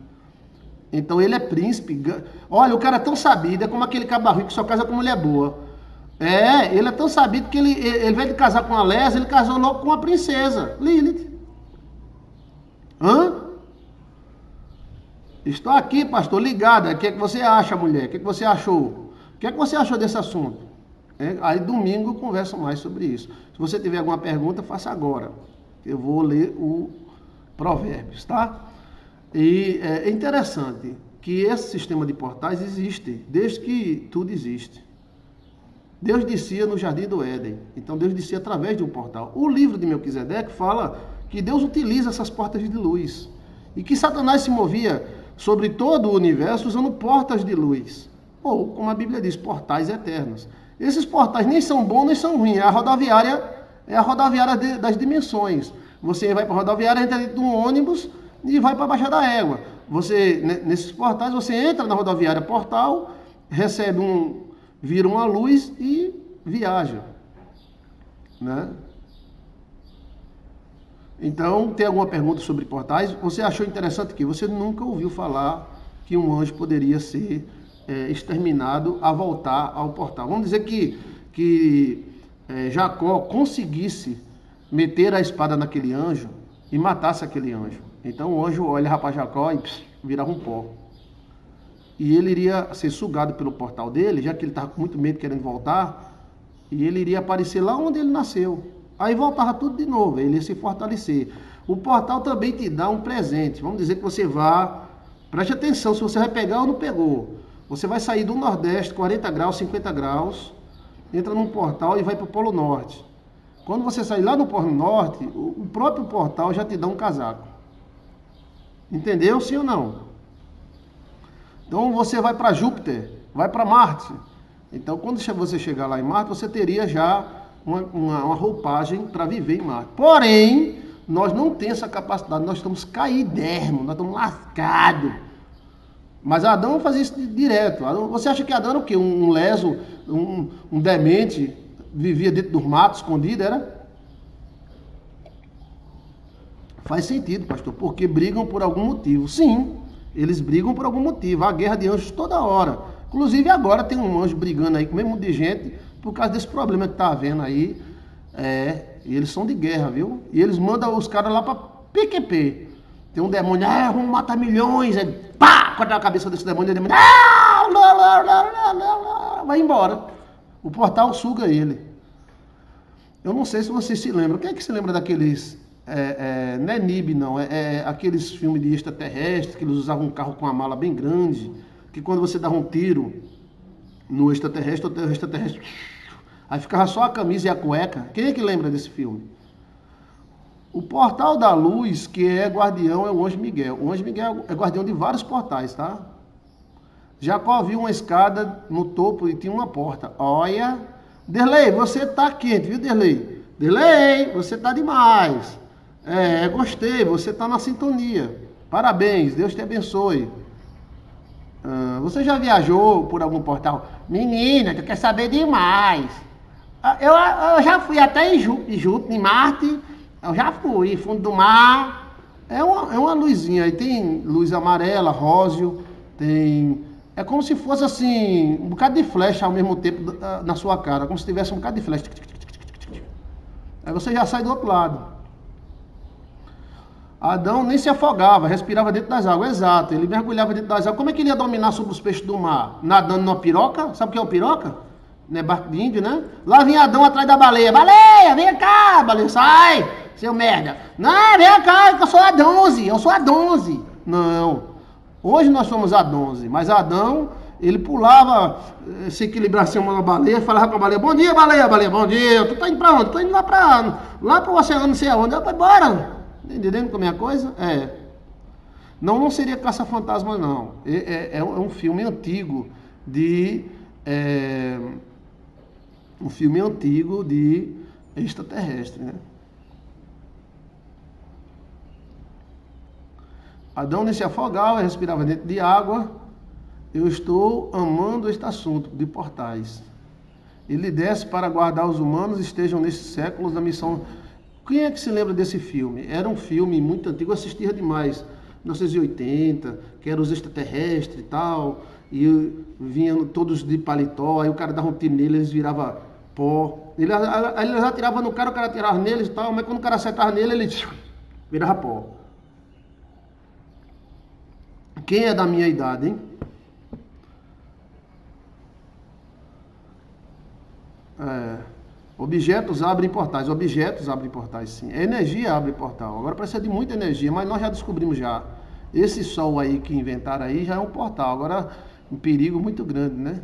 Então ele é príncipe. Olha, o cara é tão sabido, é como aquele cabarro que só casa com mulher boa. Ele é tão sabido que ele, ao invés de casar com a Lésia, ele casou logo com a princesa, Lilith. Estou aqui, pastor, ligada. O que é que você acha, mulher? O que é que você achou? O que é que você achou desse assunto? Aí domingo eu converso mais sobre isso. Se você tiver alguma pergunta, faça agora. Eu vou ler o Provérbios, tá? E é interessante que esse sistema de portais existe desde que tudo existe. Deus descia no Jardim do Éden. Então Deus descia através de um portal. O livro de Melquisedeque fala que Deus utiliza essas portas de luz. E que Satanás se movia sobre todo o universo usando portas de luz. Ou, como a Bíblia diz, portais eternos. Esses portais nem são bons nem são ruins. A rodoviária é a rodoviária das dimensões. Você vai para a rodoviária, entra dentro de um ônibus e vai para a Baixa da Égua. Nesses portais, você entra na rodoviária portal, vira uma luz e viaja. Né? Então, tem alguma pergunta sobre portais? Você achou interessante que você nunca ouviu falar que um anjo poderia ser exterminado a voltar ao portal. Vamos dizer que Jacó conseguisse meter a espada naquele anjo e matasse aquele anjo. Então o anjo olha para Jacó e virava um pó. E ele iria ser sugado pelo portal dele, já que ele estava com muito medo querendo voltar, e ele iria aparecer lá onde ele nasceu. Aí voltava tudo de novo, ele ia se fortalecer. O portal também te dá um presente. Vamos dizer que você vá, preste atenção se você vai pegar ou não pegou. Você vai sair do Nordeste, 40 graus, 50 graus, entra num portal e vai para o Polo Norte. Quando você sair lá no Polo Norte, o próprio portal já te dá um casaco. Entendeu? Sim ou não? Então você vai para Júpiter, vai para Marte. Então quando você chegar lá em Marte, você teria já uma roupagem para viver em Marte. Porém, nós não temos essa capacidade, nós estamos caidérrimos, nós estamos lascados. Mas Adão fazia isso direto. Você acha que Adão era o quê? Um leso, um demente, vivia dentro dos matos, escondido, era? Faz sentido, pastor, porque brigam por algum motivo. Sim, eles brigam por algum motivo. Há guerra de anjos toda hora. Inclusive agora tem um anjo brigando aí com o mesmo de gente por causa desse problema que está havendo aí. E eles são de guerra, viu? E eles mandam os caras lá para PQP. Tem um demônio, vamos matar milhões. Pá, corta a cabeça desse demônio, o demônio vai embora. O portal suga ele. Eu não sei se vocês se lembram. Quem é que se lembra daqueles... não é NIB, não. Aqueles filmes de extraterrestre, que eles usavam um carro com uma mala bem grande, que quando você dava um tiro no extraterrestre, o extraterrestre... Aí ficava só a camisa e a cueca. Quem é que lembra desse filme? O portal da luz, que é guardião, é o Anjo Miguel. O Anjo Miguel é guardião de vários portais, tá? Jacó viu uma escada no topo e tinha uma porta. Olha, Derlei, você tá quente, viu, Derlei? Derlei, você tá demais. Gostei, você tá na sintonia. Parabéns, Deus te abençoe. Você já viajou por algum portal? Menina, tu quer saber demais. Eu já fui até em Júpiter, em Marte. Eu já fui, fundo do mar. É uma luzinha. Aí tem luz amarela, róseo. Tem... É como se fosse assim, um bocado de flecha ao mesmo tempo na sua cara. Como se tivesse um bocado de flecha. Aí você já sai do outro lado. Adão nem se afogava, respirava dentro das águas. Exato, ele mergulhava dentro das águas. Como é que ele ia dominar sobre os peixes do mar? Nadando numa piroca? Sabe o que é uma piroca? Não é barco de índio, né? Lá vinha Adão atrás da baleia. Baleia, vem cá, baleia, sai, seu merda. Não, vem cá, que eu sou a 11, eu sou a 11. Não, hoje nós somos a 11, mas Adão, ele pulava, se equilibrasse uma baleia, falava com a baleia, bom dia, baleia, bom dia. Tu tá indo pra onde? Tô indo lá pro oceano, não sei aonde. Vai embora. Entendendo como é a coisa? Não seria Caça-Fantasma, não. É um filme antigo de... um filme antigo de extraterrestre, né? Adão nem se afogava, respirava dentro de água. Eu estou amando este assunto de portais. Ele desce para guardar os humanos estejam nesses séculos da missão... Quem é que se lembra desse filme? Era um filme muito antigo, eu assistia demais, 1980, que eram os extraterrestres e tal, e vinham todos de paletó, aí o cara dava um tiro nele, eles viravam pó. Eles atiravam no cara, o cara atirava neles e tal, mas quando o cara acertava nele, ele virava pó. Quem é da minha idade, hein? Objetos abrem portais. Objetos abrem portais, sim. A energia abre portal. Agora precisa de muita energia, mas nós já descobrimos já. Esse sol aí que inventaram aí já é um portal. Agora, um perigo muito grande, né?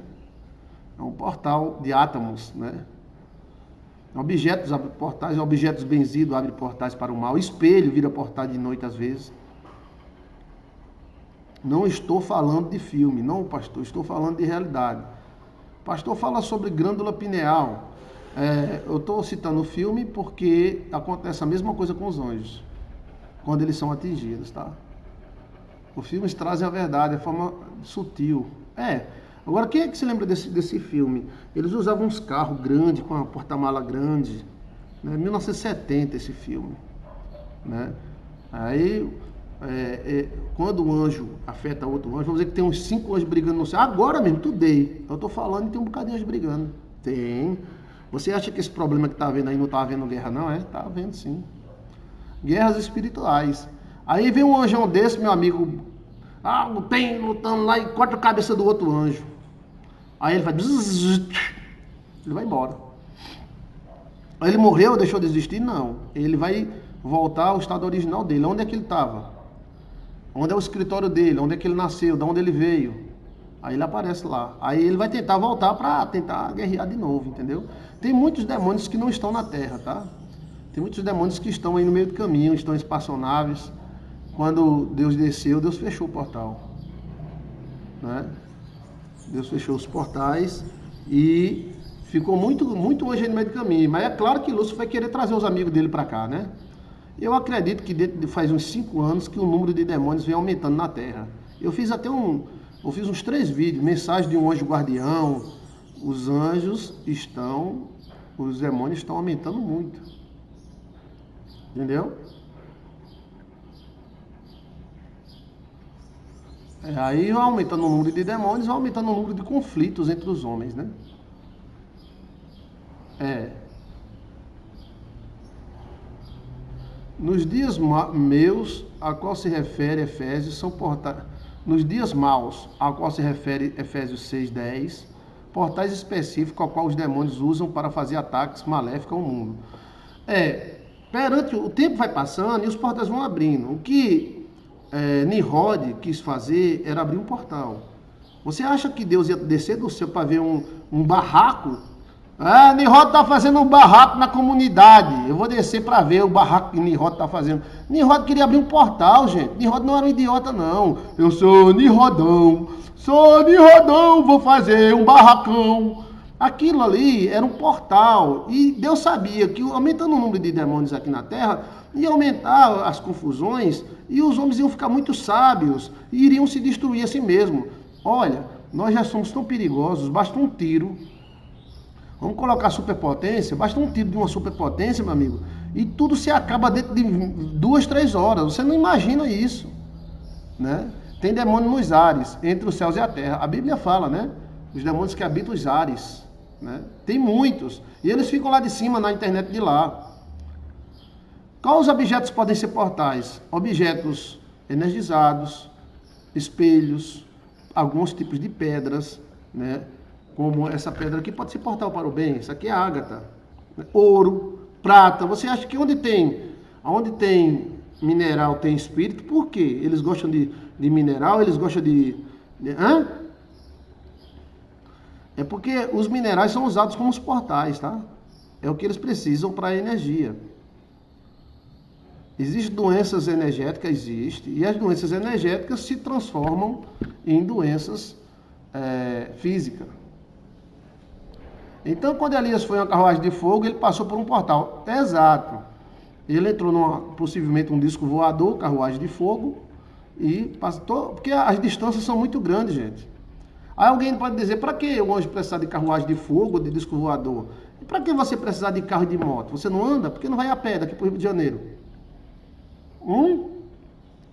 É um portal de átomos, né? Objetos abrem portais, objetos benzidos abrem portais para o mal. Espelho vira portal de noite às vezes. Não estou falando de filme, não, pastor. Estou falando de realidade. O pastor fala sobre glândula pineal. Eu estou citando o filme porque acontece a mesma coisa com os anjos, quando eles são atingidos, tá? Os filmes trazem a verdade de forma sutil. Agora, quem é que se lembra desse filme? Eles usavam uns carros grandes, com uma porta-mala grande, né? 1970 esse filme, né? Aí, quando um anjo afeta outro anjo, vamos dizer que tem uns 5 anjos brigando no céu. Agora mesmo, tudei. Eu estou falando e tem um bocadinho de anjos brigando. Tem. Você acha que esse problema que está havendo aí não está havendo guerra, não? Está havendo, sim. Guerras espirituais. Aí vem um anjão desse, meu amigo, tem lutando lá e corta a cabeça do outro anjo. Aí ele faz... Ele vai embora. Aí ele morreu, deixou de existir? Não. Ele vai voltar ao estado original dele. Onde é que ele estava? Onde é o escritório dele? Onde é que ele nasceu? De onde ele veio? Aí ele aparece lá. Aí ele vai tentar voltar para tentar guerrear de novo, entendeu? Tem muitos demônios que não estão na Terra, tá? Tem muitos demônios que estão aí no meio do caminho, estão em espaçonaves. Quando Deus desceu, Deus fechou o portal, né? Deus fechou os portais e ficou muito anjo no meio do caminho. Mas é claro que Lúcifer vai querer trazer os amigos dele para cá, né? Eu acredito que faz uns 5 anos que o número de demônios vem aumentando na Terra. Eu fiz uns 3 vídeos, mensagem de um anjo guardião. Os demônios estão aumentando muito. Entendeu? Aí vai aumentando o número de demônios, vai aumentando o número de conflitos entre os homens, né? Nos dias meus, a qual se refere Efésios, são portais. Nos dias maus, a qual se refere Efésios 6:10, portais específicos ao qual os demônios usam para fazer ataques maléficos ao mundo. Perante o tempo vai passando e os portais vão abrindo. O que Nimrod quis fazer era abrir um portal. Você acha que Deus ia descer do céu para ver um barraco? Nimrod está fazendo um barraco na comunidade. Eu vou descer para ver o barraco que Nimrod está fazendo. Nimrod queria abrir um portal, gente. Nimrod não era um idiota, não. Eu sou Nimrodão. Sou de Rodão, vou fazer um barracão. Aquilo ali era um portal. E Deus sabia que aumentando o número de demônios aqui na terra, ia aumentar as confusões e os homens iam ficar muito sábios e iriam se destruir a si mesmo. Olha, nós já somos tão perigosos, basta um tiro. Vamos colocar superpotência, basta um tiro de uma superpotência, meu amigo, e tudo se acaba dentro de 2, 3 horas. Você não imagina isso, né? Tem demônio nos ares, entre os céus e a terra. A Bíblia fala, né? Os demônios que habitam os ares, né? Tem muitos. E eles ficam lá de cima, na internet de lá. Quais objetos podem ser portais? Objetos energizados, espelhos, alguns tipos de pedras, né? Como essa pedra aqui pode ser portal para o bem. Isso aqui é ágata. Ouro, prata. Você acha que onde tem mineral tem espírito? Por quê? Eles gostam de mineral? Eles gostam hã? É porque os minerais são usados como os portais, tá? É o que eles precisam para a energia. Existem doenças energéticas, e as doenças energéticas se transformam em doenças físicas. Então, quando Elias foi em uma carruagem de fogo, ele passou por um portal. Exato. Ele entrou possivelmente um disco voador, carruagem de fogo, e passou, porque as distâncias são muito grandes, gente. Aí alguém pode dizer, para que o anjo precisar de carruagem de fogo ou de disco voador? E para que você precisar de carro e de moto? Você não anda? Por que não vai a pé daqui para o Rio de Janeiro?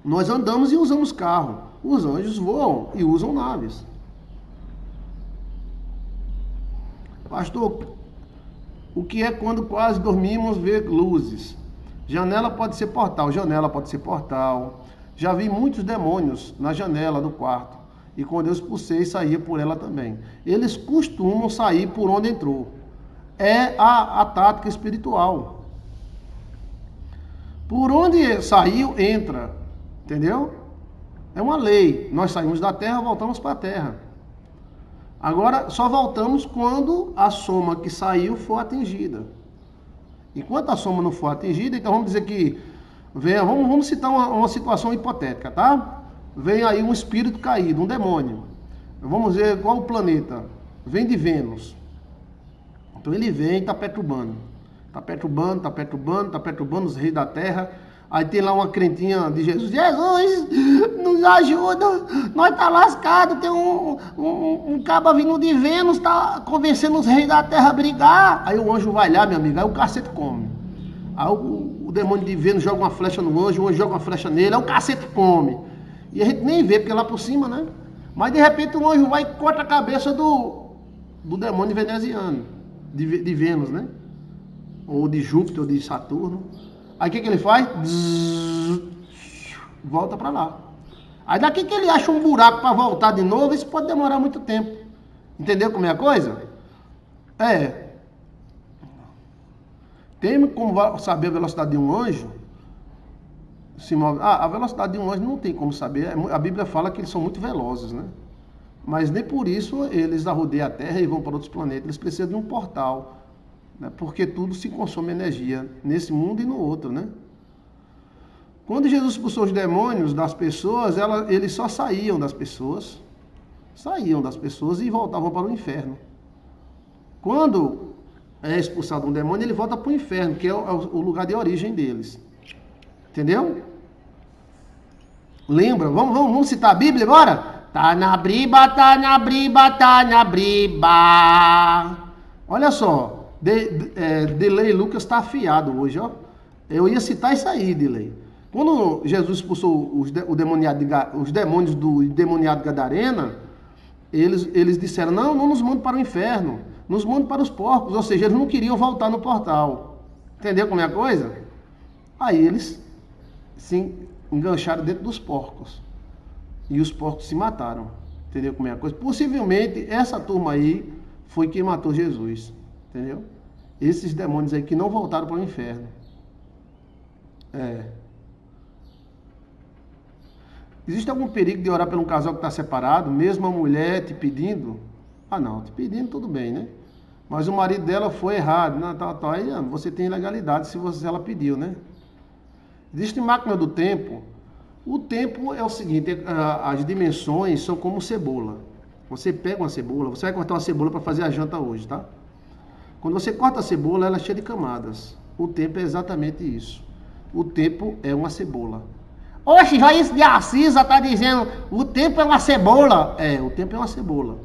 Nós andamos e usamos carro. Os anjos voam e usam naves. Pastor, o que é quando quase dormimos ver luzes? Janela pode ser portal, janela pode ser portal. Já vi muitos demônios na janela do quarto. E quando eu expulsei, saía por ela também. Eles costumam sair por onde entrou. É a tática espiritual. Por onde saiu, entra. Entendeu? É uma lei. Nós saímos da terra, voltamos para a terra. Agora, só voltamos quando a soma que saiu for atingida. Enquanto a soma não for atingida, então vamos dizer que... Vamos citar uma situação hipotética, tá? Vem aí um espírito caído, um demônio. Vamos ver qual o planeta. Vem de Vênus. Então ele vem e está perturbando. Está perturbando os reis da terra. Aí tem lá uma crentinha de Jesus. Jesus, nos ajuda. Nós tá lascado. Tem um caba vindo de Vênus, tá convencendo os reis da terra a brigar. Aí o anjo vai lá, meu amigo. Aí o cacete come. Aí o demônio de Vênus joga uma flecha no anjo. O anjo joga uma flecha nele. Aí o cacete come. E a gente nem vê, porque é lá por cima, né? Mas de repente o anjo vai e corta a cabeça do demônio veneziano. De Vênus, né? Ou de Júpiter, ou de Saturno. Aí o que ele faz? Volta para lá. Aí daqui que ele acha um buraco para voltar de novo, isso pode demorar muito tempo. Entendeu como é a coisa? Tem como saber a velocidade de um anjo? Se move. A velocidade de um anjo não tem como saber. A Bíblia fala que eles são muito velozes, né? Mas nem por isso eles arrodeiam a Terra e vão para outros planetas. Eles precisam de um portal. Né? Porque tudo se consome energia nesse mundo e no outro, né? Quando Jesus expulsou os demônios das pessoas, eles só saíam das pessoas e voltavam para o inferno. Quando é expulsado um demônio, ele volta para o inferno, que é o lugar de origem deles. Entendeu? Lembra? Vamos citar a Bíblia agora? Tá na briba, tá na briba, tá na briba. Olha só, Delay Lucas está afiado hoje, ó. Eu ia citar isso aí, Delay. Quando Jesus expulsou os demônios do endemoniado Gadarena, eles disseram, não nos mande para o inferno, nos mande para os porcos. Ou seja, eles não queriam voltar no portal. Entendeu como é a coisa? Aí eles se engancharam dentro dos porcos. E os porcos se mataram. Entendeu como é a coisa? Possivelmente, essa turma aí foi quem matou Jesus. Entendeu? Esses demônios aí que não voltaram para o inferno. Existe algum perigo de orar por um casal que está separado, mesmo a mulher te pedindo? Não, te pedindo tudo bem, né? Mas o marido dela foi errado. Aí você tem legalidade se ela pediu, né? Existe máquina do tempo O tempo é o seguinte, as dimensões são como cebola. Você pega uma cebola, você vai cortar uma cebola para fazer a janta hoje, tá? Quando você corta a cebola, ela é cheia de camadas. O tempo é exatamente isso. O tempo é uma cebola. Oxe, Joyce de Assis está dizendo, o tempo é uma cebola. É, o tempo é uma cebola.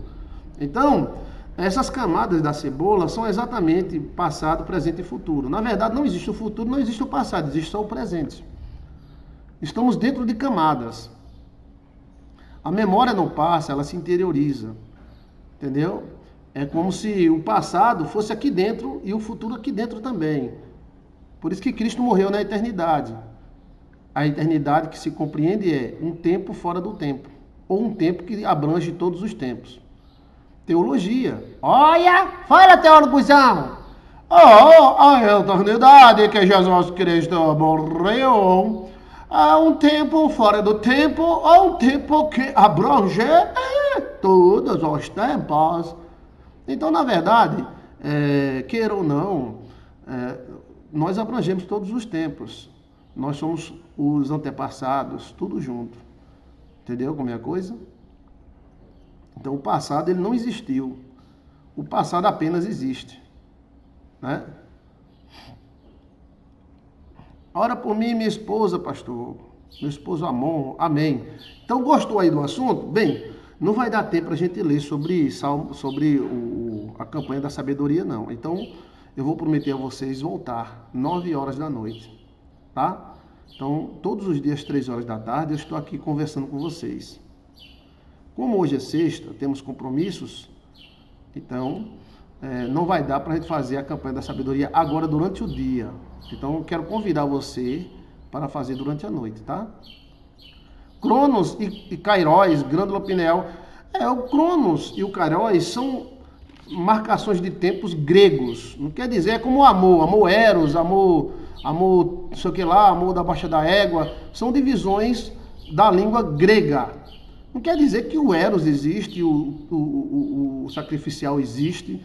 Então, essas camadas da cebola são exatamente passado, presente e futuro. Na verdade, não existe o futuro, não existe o passado, existe só o presente. Estamos dentro de camadas. A memória não passa, ela se interioriza. Entendeu? É como se o passado fosse aqui dentro e o futuro aqui dentro também. Por isso que Cristo morreu na eternidade. A eternidade que se compreende é um tempo fora do tempo, ou um tempo que abrange todos os tempos. Teologia. Olha, fala, teólogozão! A eternidade que Jesus Cristo morreu há um tempo fora do tempo, ou um tempo que abrange todos os tempos. Então, na verdade, queira ou não, nós abrangemos todos os tempos. Nós somos os antepassados, tudo junto. Entendeu como é a coisa? Então, o passado ele não existiu. O passado apenas existe. Né? Ora por mim, minha esposa, pastor. Meu esposo Amon. Amém. Então, gostou aí do assunto? Bem, não vai dar tempo para a gente ler sobre a campanha da sabedoria, não. Então, eu vou prometer a vocês voltar 9 horas da noite. Tá? Então, todos os dias, 3 horas da tarde, eu estou aqui conversando com vocês. Como hoje é sexta, temos compromissos, então não vai dar para a gente fazer a campanha da sabedoria agora durante o dia. Então, eu quero convidar você para fazer durante a noite, tá? Cronos e Kairos, glândula pineal. O Cronos e o Kairos são marcações de tempos gregos. Não quer dizer, é como o amor eros, amor, não sei o que lá, amor da baixa da égua. São divisões da língua grega. Não quer dizer que o eros existe, o sacrificial existe,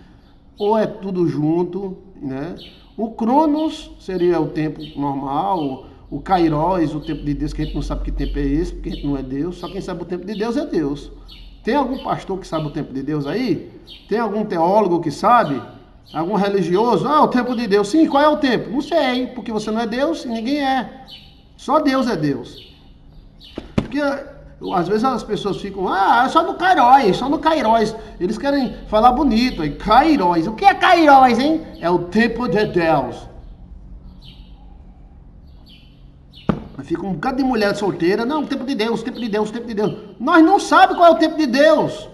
ou é tudo junto, né? O Cronos seria o tempo normal, o Kairos, o tempo de Deus, que a gente não sabe que tempo é esse, porque a gente não é Deus, só quem sabe o tempo de Deus é Deus. Tem algum pastor que sabe o tempo de Deus aí? Tem algum teólogo que sabe? Algum religioso? O tempo de Deus. Sim, qual é o tempo? Não sei, porque você não é Deus e ninguém é. Só Deus é Deus. Porque às vezes as pessoas ficam, é só no Kairos, só no Kairos. Eles querem falar bonito, aí, Kairos. O que é Kairos, hein? É o tempo de Deus. Fica um bocado de mulher solteira, não, o tempo de Deus, o tempo de Deus, o tempo de Deus. Nós não sabemos qual é o tempo de Deus.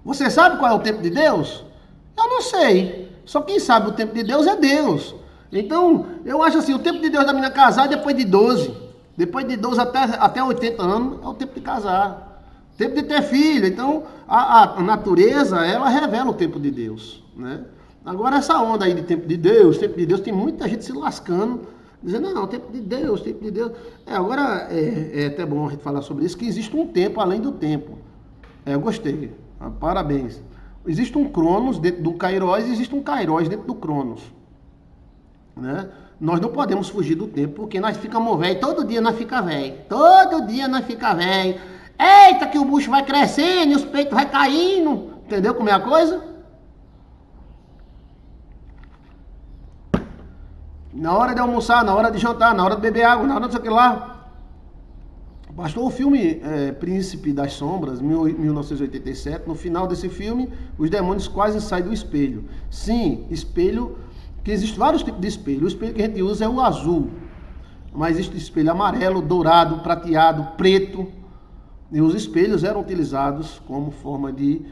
Você sabe qual é o tempo de Deus? Eu não sei. Só quem sabe o tempo de Deus é Deus. Então, eu acho assim, o tempo de Deus da menina casar é depois de 12. Depois de 12 até 80 anos é o tempo de casar. Tempo de ter filho. Então, a natureza, ela revela o tempo de Deus. Né? Agora, essa onda aí de tempo de Deus, tem muita gente se lascando, dizendo, não, tempo de Deus, tempo de Deus. Agora, é até bom a gente falar sobre isso, que existe um tempo além do tempo. Eu gostei. Parabéns. Existe um Cronos dentro do Kairos e existe um Kairos dentro do Cronos. Né? Nós não podemos fugir do tempo, porque nós ficamos velhos, todo dia nós ficamos velhos. Todo dia nós ficamos velhos. Eita, que o bucho vai crescendo e os peitos vai caindo. Entendeu como é a coisa? Na hora de almoçar, na hora de jantar, na hora de beber água, na hora de sei o que lá. Pastor, o filme Príncipe das Sombras, 1987, no final desse filme, os demônios quase saem do espelho. Sim, espelho, que existe vários tipos de espelho. O espelho que a gente usa é o azul, mas existe espelho amarelo, dourado, prateado, preto. E os espelhos eram utilizados como forma de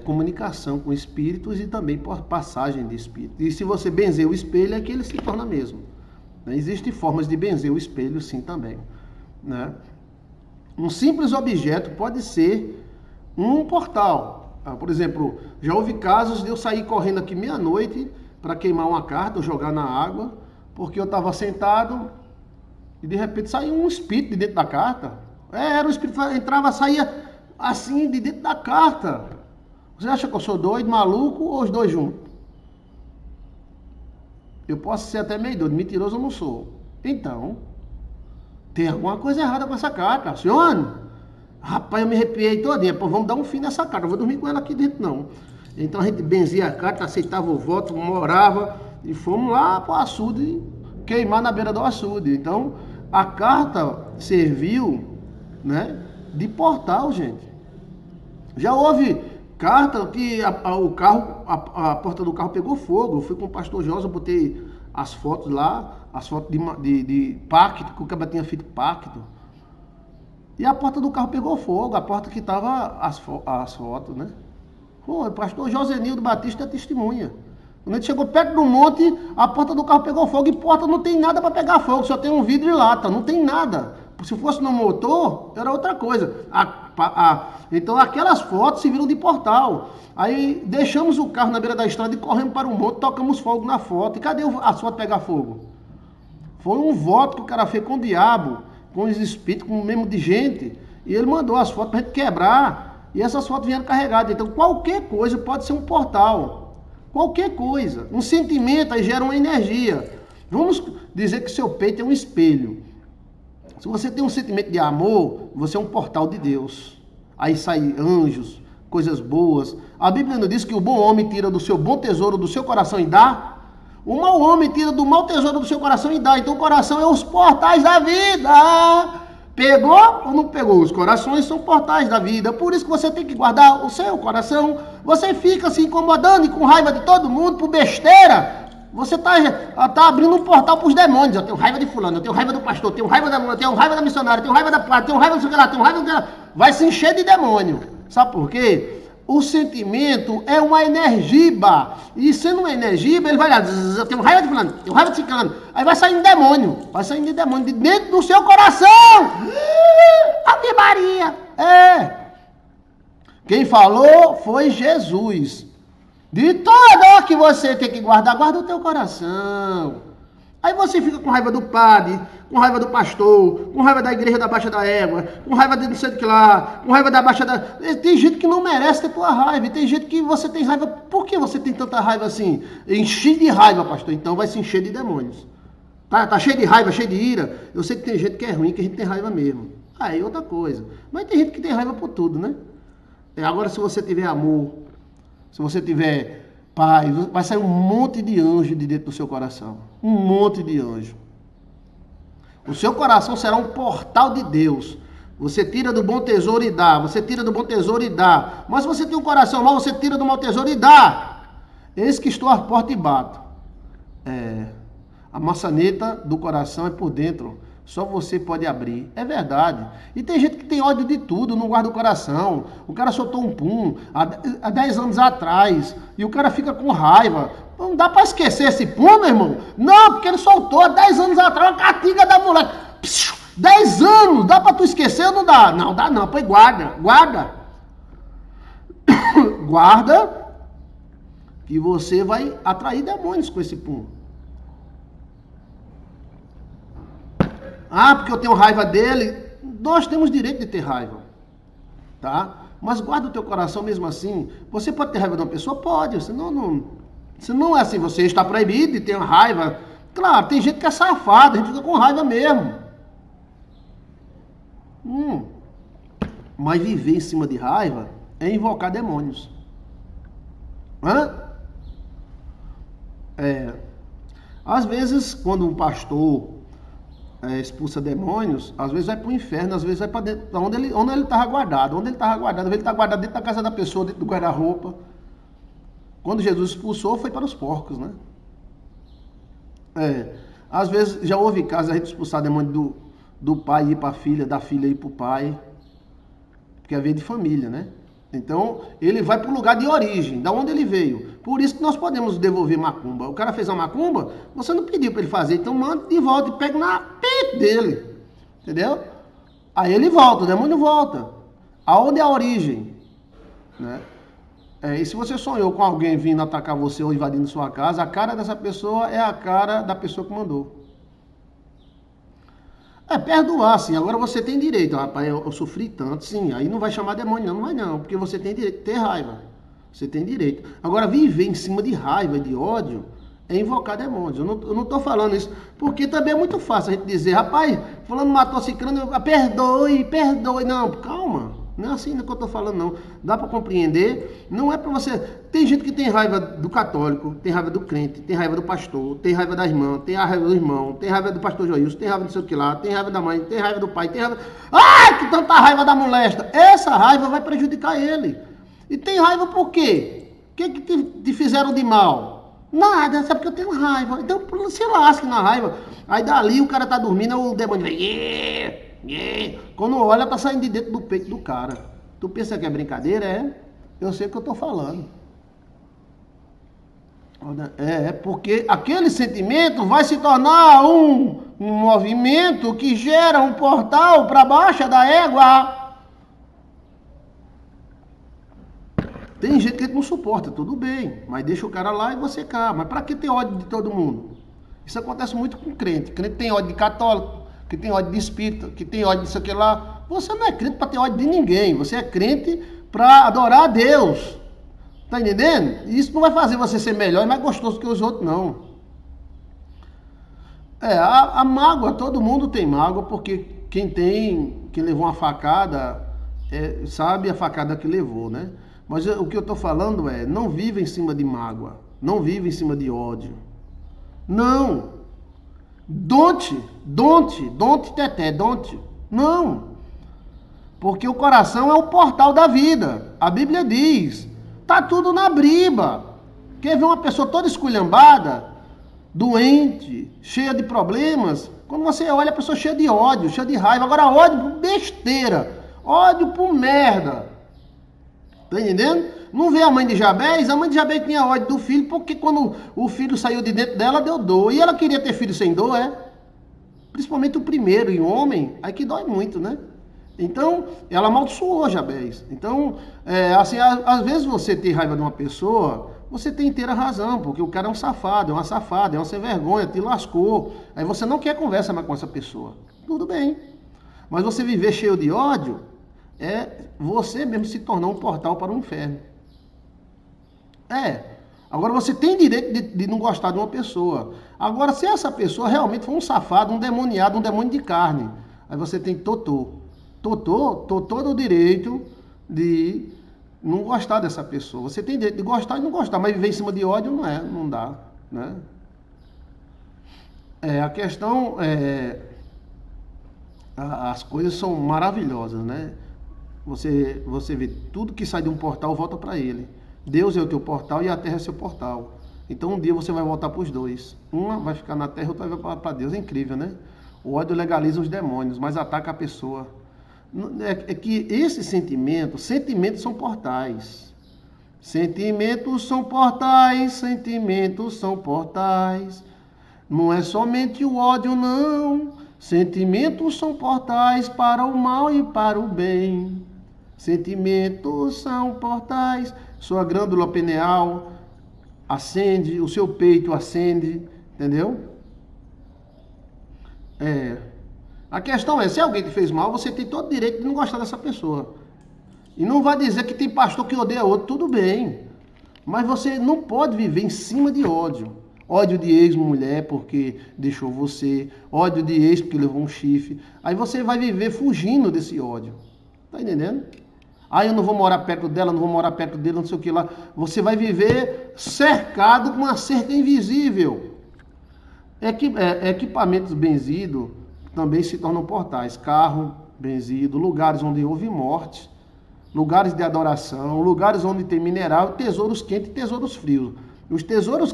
comunicação com espíritos e também por passagem de espírito. E se você benzer o espelho, é que ele se torna mesmo. Existem formas de benzer o espelho, sim, também. Né? Um simples objeto pode ser um portal. Por exemplo, já houve casos de eu sair correndo aqui meia-noite para queimar uma carta ou jogar na água, porque eu estava sentado e de repente saiu um espírito de dentro da carta. Era o espírito, entrava, saía assim de dentro da carta. Você acha que eu sou doido, maluco ou os dois juntos? Eu posso ser até meio doido, mentiroso eu não sou. Então, tem alguma coisa errada com essa carta. Alcione, rapaz, eu me arrepiei todinha. Pô, vamos dar um fim nessa carta. Eu vou dormir com ela aqui dentro, não. Então a gente benzia a carta, aceitava o voto, morava e fomos lá para o açude, queimar na beira do açude. Então a carta serviu, né, de portal, gente. Já houve carta que a porta do carro pegou fogo. Eu fui com o pastor Josa, botei as fotos lá, as fotos de pacto, que o cara tinha feito pacto. E a porta do carro pegou fogo, a porta que estava as fotos, né? Pô, o pastor Josenildo Batista é testemunha. Quando a gente chegou perto do monte, a porta do carro pegou fogo. E porta não tem nada para pegar fogo, só tem um vidro e lata, não tem nada. Se fosse no motor, era outra coisa. Então aquelas fotos serviram de portal. Aí deixamos o carro na beira da estrada e corremos para o monte, tocamos fogo na foto. E cadê as fotos pegar fogo? Foi um voto que o cara fez com o diabo, com os espíritos, com o mesmo de gente. E ele mandou as fotos para a gente quebrar. E essas fotos vieram carregadas. Então qualquer coisa pode ser um portal. Qualquer coisa. Um sentimento aí gera uma energia. Vamos dizer que seu peito é um espelho. Se você tem um sentimento de amor, você é um portal de Deus. Aí saem anjos, coisas boas. A Bíblia não diz que o bom homem tira do seu bom tesouro do seu coração e dá? O mau homem tira do mau tesouro do seu coração e dá. Então o coração é os portais da vida. Pegou ou não pegou? Os corações são portais da vida. Por isso que você tem que guardar o seu coração. Você fica se incomodando e com raiva de todo mundo por besteira. Você tá abrindo um portal para os demônios. Eu tenho raiva de fulano, eu tenho raiva do pastor, eu tenho raiva da mulher, eu tenho raiva da missionária, eu tenho raiva da padre, eu tenho raiva do sei lá, eu tenho raiva do... Vai se encher de demônio. Sabe por quê? O sentimento é uma energiba. E sendo uma energiba, ele vai lá, eu tenho raiva de fulano, eu tenho raiva de ciclano. Aí vai saindo demônio. Vai saindo de demônio de dentro do seu coração. Ave Maria. Quem falou foi Jesus. De toda que você tem que guardar, guarda o teu coração. Aí você fica com raiva do padre, com raiva do pastor, com raiva da igreja da Baixa da Égua, com raiva de não sei do que lá, com raiva da Baixa da... Tem gente que não merece ter tua raiva, e tem gente que você tem raiva. Por que você tem tanta raiva assim? Enche de raiva, pastor, então vai se encher de demônios. Tá cheio de raiva, cheio de ira. Eu sei que tem gente que é ruim, que a gente tem raiva mesmo. Aí outra coisa. Mas tem gente que tem raiva por tudo, né? Agora se você tiver amor, se você tiver paz, vai sair um monte de anjo de dentro do seu coração. Um monte de anjo. O seu coração será um portal de Deus. Você tira do bom tesouro e dá. Você tira do bom tesouro e dá. Mas se você tem um coração mau, você tira do mau tesouro e dá. Eis que estou à porta e bato. A maçaneta do coração é por dentro. Só você pode abrir. É verdade. E tem gente que tem ódio de tudo, não guarda o coração. O cara soltou um pum há 10 anos atrás. E o cara fica com raiva. Não dá pra esquecer esse pum, meu irmão? Não, porque ele soltou há 10 anos atrás uma caatinga da mulher. 10 anos, dá pra tu esquecer ou não dá? Não dá não, pois guarda. Guarda que você vai atrair demônios com esse pum. Ah, porque eu tenho raiva dele. Nós temos direito de ter raiva, tá? Mas guarda o teu coração mesmo assim. Você pode ter raiva de uma pessoa? Pode. Se não é assim, você está proibido de ter raiva. Claro, tem gente que é safada, a gente fica com raiva mesmo. Mas viver em cima de raiva é invocar demônios. Às vezes, quando um pastor expulsa demônios, às vezes vai para o inferno, às vezes vai para dentro, onde ele estava guardado. Onde ele estava guardado? Ele está guardado dentro da casa da pessoa, dentro do guarda-roupa. Quando Jesus expulsou, foi para os porcos, né? Às vezes já houve casos a gente expulsar demônio do pai ir para a filha, da filha ir para o pai, porque é veio de família, né? Então, ele vai para o lugar de origem, da onde ele veio. Por isso que nós podemos devolver macumba. O cara fez a macumba, você não pediu para ele fazer, então manda de volta e pega na pé dele. Entendeu? Aí ele volta, o demônio volta. Aonde é a origem? Né? E se você sonhou com alguém vindo atacar você ou invadindo sua casa, a cara dessa pessoa é a cara da pessoa que mandou. Perdoar, sim. Agora você tem direito. Rapaz, eu sofri tanto, sim. Aí não vai chamar demônio, não vai não. Porque você tem direito de ter raiva. Você tem direito. Agora, viver em cima de raiva e de ódio É invocar demônios. Eu não estou falando isso, porque também é muito fácil a gente dizer, rapaz, fulano matou ciclano, perdoe, perdoe. Não, calma. Não é assim que eu estou falando, não. Dá para compreender. Não é para você... Tem gente que tem raiva do católico, tem raiva do crente, tem raiva do pastor, tem raiva da irmã, tem raiva do irmão, tem raiva do pastor Joilson, tem raiva do sei o que lá, tem raiva da mãe, tem raiva do pai, tem raiva... Ai, que tanta raiva da molesta! Essa raiva vai prejudicar ele. E tem raiva por quê? O que te fizeram de mal? Nada, sabe porque eu tenho raiva. Então se lasque na raiva. Aí dali o cara tá dormindo, o demônio vem. Yeah, yeah. Quando olha, tá saindo de dentro do peito do cara. Tu pensa que é brincadeira? É? Eu sei o que eu tô falando. É, porque aquele sentimento vai se tornar um movimento que gera um portal para baixo da égua. Tem gente que não suporta, tudo bem, mas deixa o cara lá e você cá. Mas para que ter ódio de todo mundo? Isso acontece muito com crente. Crente tem ódio de católico, que tem ódio de espírita, que tem ódio disso aqui lá. Você não é crente para ter ódio de ninguém. Você é crente para adorar a Deus. Tá entendendo? Isso não vai fazer você ser melhor e mais gostoso que os outros, não. A mágoa, todo mundo tem mágoa, porque quem levou uma facada, sabe a facada que levou, né? Mas o que eu estou falando é, não viva em cima de mágoa, não viva em cima de ódio. Não. Don't. Não. Porque o coração é o portal da vida. A Bíblia diz, tá tudo na briba. Quer ver uma pessoa toda esculhambada, doente, cheia de problemas? Quando você olha a pessoa cheia de ódio, cheia de raiva. Agora ódio por besteira, ódio por merda. Tá entendendo? Não vê a mãe de Jabez? A mãe de Jabez tinha ódio do filho, porque quando o filho saiu de dentro dela, deu dor. E ela queria ter filho sem dor, Principalmente o primeiro, e homem, aí que dói muito, né? Então, ela amaldiçoou Jabez. Então, assim, às vezes você tem raiva de uma pessoa, você tem inteira razão, porque o cara é um safado, é uma safada, é um sem vergonha, te lascou. Aí você não quer conversa mais com essa pessoa. Tudo bem. Mas você viver cheio de ódio, você mesmo se tornar um portal para o inferno. Agora você tem direito de não gostar de uma pessoa. Agora, se essa pessoa realmente for um safado, um demoniado, um demônio de carne, aí você tem todo o direito de não gostar dessa pessoa. Você tem direito de gostar e não gostar, mas viver em cima de ódio não dá, né? A questão as coisas são maravilhosas, né? Você vê, tudo que sai de um portal volta para ele. Deus é o teu portal e a terra é seu portal. Então um dia você vai voltar para os dois. Uma vai ficar na terra, outra vai para Deus. É incrível, né? O ódio legaliza os demônios, mas ataca a pessoa. É que esses sentimentos são portais. Sentimentos são portais. Não é somente o ódio, não. Sentimentos são portais para o mal e para o bem. Sentimentos são portais. Sua glândula pineal acende, o seu peito acende, entendeu? A questão é, se alguém te fez mal, você tem todo o direito de não gostar dessa pessoa. E não vai dizer que tem pastor que odeia outro, tudo bem. Mas você não pode viver em cima de ódio. Ódio de ex-mulher porque deixou você, ódio de ex porque levou um chifre. Aí você vai viver fugindo desse ódio. Tá entendendo? Eu não vou morar perto dela, não vou morar perto dele, não sei o que lá. Você vai viver cercado com uma cerca invisível. Equipamentos benzidos também se tornam portais. Carro benzido, lugares onde houve morte, lugares de adoração, lugares onde tem mineral, tesouros quentes e tesouros frios. Os tesouros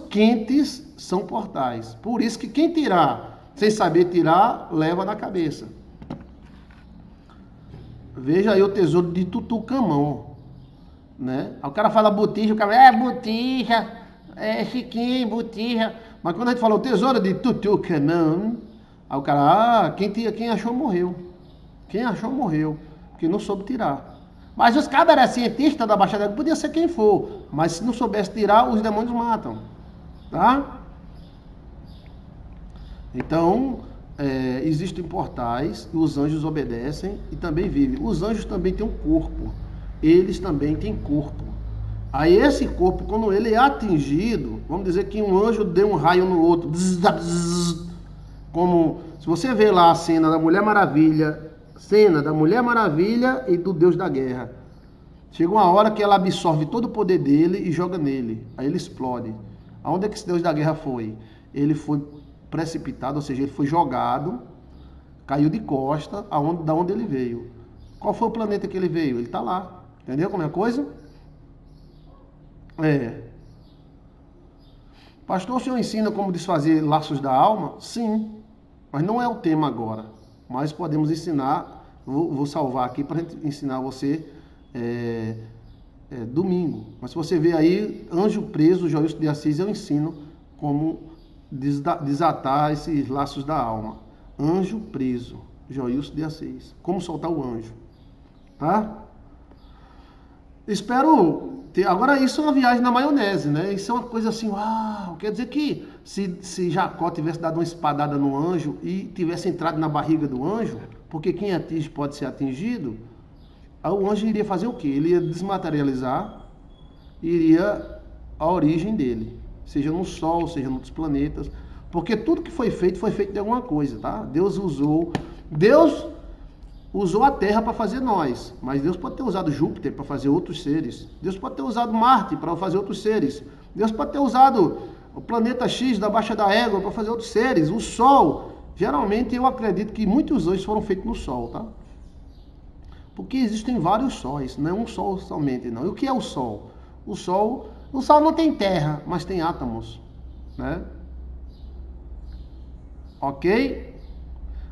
quentes são portais. Por isso que quem tirar, sem saber tirar, leva na cabeça. Veja aí o tesouro de Tutucamão, né? Aí o cara fala botija, o cara botija, chiquinho, botija. Mas quando a gente fala o tesouro de Tutucamão, aí o cara, quem achou morreu. Quem achou morreu, porque não soube tirar. Mas os cabras eram cientistas da Baixada, podia ser quem for, mas se não soubesse tirar, os demônios matam, tá? Então, existem portais e os anjos obedecem e também vivem. Os anjos também têm um corpo, eles também têm corpo. Aí esse corpo, quando ele é atingido, vamos dizer que um anjo deu um raio no outro, como se você vê lá a cena da Mulher Maravilha, e do Deus da Guerra. Chega uma hora que ela absorve todo o poder dele e joga nele. Aí ele explode. Aonde é que esse Deus da Guerra foi? Ele foi precipitado, ou seja, ele foi jogado, caiu de costa, da onde ele veio. Qual foi o planeta que ele veio? Ele está lá. Entendeu como é a coisa? Pastor, o senhor ensina como desfazer laços da alma? Sim, mas não é o tema agora. Mas podemos ensinar, vou salvar aqui para ensinar você domingo. Mas se você ver aí, Anjo Preso, Joilson de Assis, eu ensino como desatar esses laços da alma. Anjo Preso, Joilson de Assis. Como soltar o anjo. Tá? Espero ter... Agora, isso é uma viagem na maionese, né? Isso é uma coisa assim, uau! Quer dizer que se Jacó tivesse dado uma espadada no anjo e tivesse entrado na barriga do anjo, porque quem atinge pode ser atingido, o anjo iria fazer o quê? Ele ia desmaterializar, iria a origem dele, seja no Sol, seja nos planetas, porque tudo que foi feito de alguma coisa, tá? Deus usou a Terra para fazer nós, mas Deus pode ter usado Júpiter para fazer outros seres. Deus pode ter usado Marte para fazer outros seres. Deus pode ter usado o planeta X da Baixa da Égua para fazer outros seres. O Sol, geralmente eu acredito que muitos anjos foram feitos no Sol, tá? Porque existem vários sóis, não é um sol somente, não. E o que é o Sol? O Sol não tem terra, mas tem átomos, né? Ok?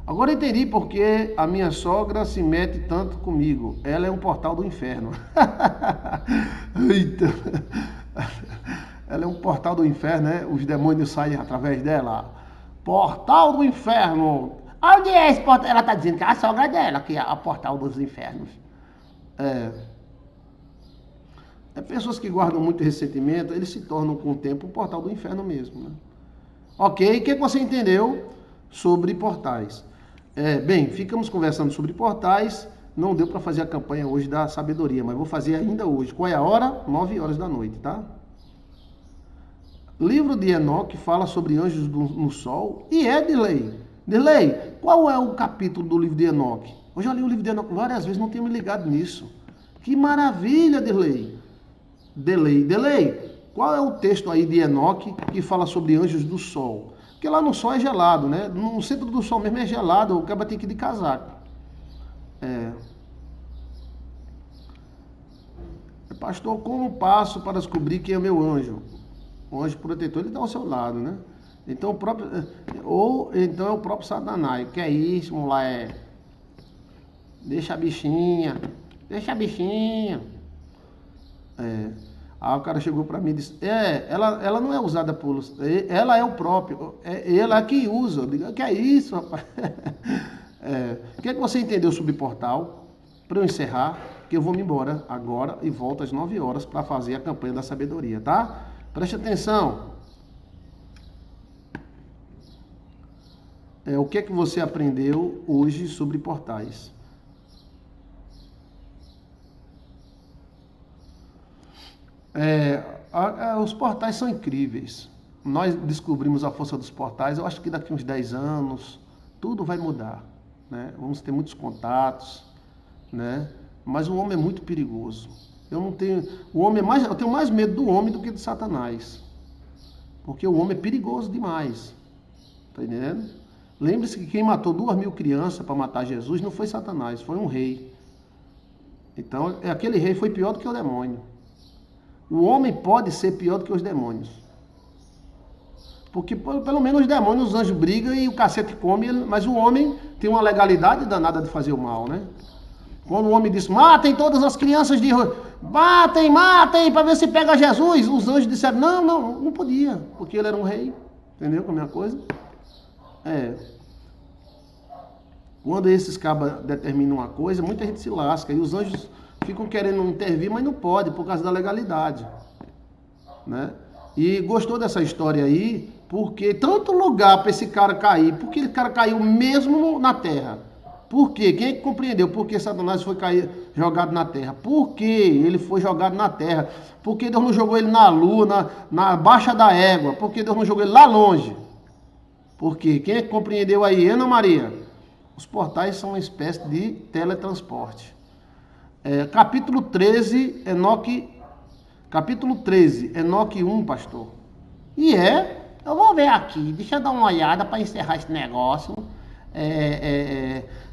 Agora eu entendi porque a minha sogra se mete tanto comigo. Ela é um portal do inferno. Eita. Ela é um portal do inferno, né? Os demônios saem através dela. Portal do inferno. Onde é esse portal? Ela está dizendo que é a sogra dela, que é a portal dos infernos. Pessoas que guardam muito ressentimento, eles se tornam com o tempo o portal do inferno mesmo, né? Ok? O que você entendeu sobre portais? Bem, ficamos conversando sobre portais. Não deu para fazer a campanha hoje da sabedoria, mas vou fazer ainda hoje. Qual é a hora? 9 horas da noite, tá? Livro de Enoque fala sobre anjos no sol. E Dirley, qual é o capítulo do livro de Enoque? Eu já li o livro de Enoque várias vezes, não tenho me ligado nisso. Que maravilha, Dirley, qual é o texto aí de Enoque que fala sobre anjos do sol? Porque lá no sol é gelado, né? No centro do sol mesmo é gelado, o cara tem que ir de casaco. Pastor, como passo para descobrir quem é o meu anjo? O anjo protetor, ele está ao seu lado, né? Então o próprio... Ou então é o próprio Satanás. Que é isso, moleque? Deixa a bichinha. Aí o cara chegou para mim e disse, ela não é usada por... Ela é o próprio, ela que usa. Eu digo, que é isso, rapaz? O que é que você entendeu sobre portal? Para eu encerrar, que eu vou me embora agora e volto às 9 horas para fazer a campanha da sabedoria, tá? Preste atenção. O que é que você aprendeu hoje sobre portais? Os portais são incríveis. Nós descobrimos a força dos portais. Eu acho que daqui uns 10 anos tudo vai mudar, né? Vamos ter muitos contatos, né? Mas o homem é muito perigoso. Eu tenho mais medo do homem do que de Satanás, porque o homem é perigoso demais. Tá entendendo? Lembre-se que quem matou 2.000 crianças para matar Jesus não foi Satanás, foi um rei. Então, aquele rei foi pior do que o demônio. O homem pode ser pior do que os demônios. Porque pelo menos os demônios, os anjos brigam e o cacete come, mas o homem tem uma legalidade danada de fazer o mal, né? Quando o homem disse, matem todas as crianças de rua, matem, para ver se pega Jesus. Os anjos disseram, não podia, porque ele era um rei. Entendeu como é a coisa? Quando esses cabas determinam uma coisa, muita gente se lasca. E os anjos ficam querendo intervir, mas não pode, por causa da legalidade, né? E gostou dessa história aí, porque tanto lugar para esse cara cair, porque esse cara caiu mesmo na terra. Por quê? Quem é que compreendeu por que Satanás foi jogado na terra? Por que ele foi jogado na terra? Por que Deus não jogou ele na lua, na baixa da égua? Por que Deus não jogou ele lá longe? Por quê? Quem é que compreendeu aí, Ana Maria? Os portais são uma espécie de teletransporte. Capítulo 13, Enoque. Capítulo 13, Enoque 1, pastor. Eu vou ver aqui, deixa eu dar uma olhada para encerrar esse negócio.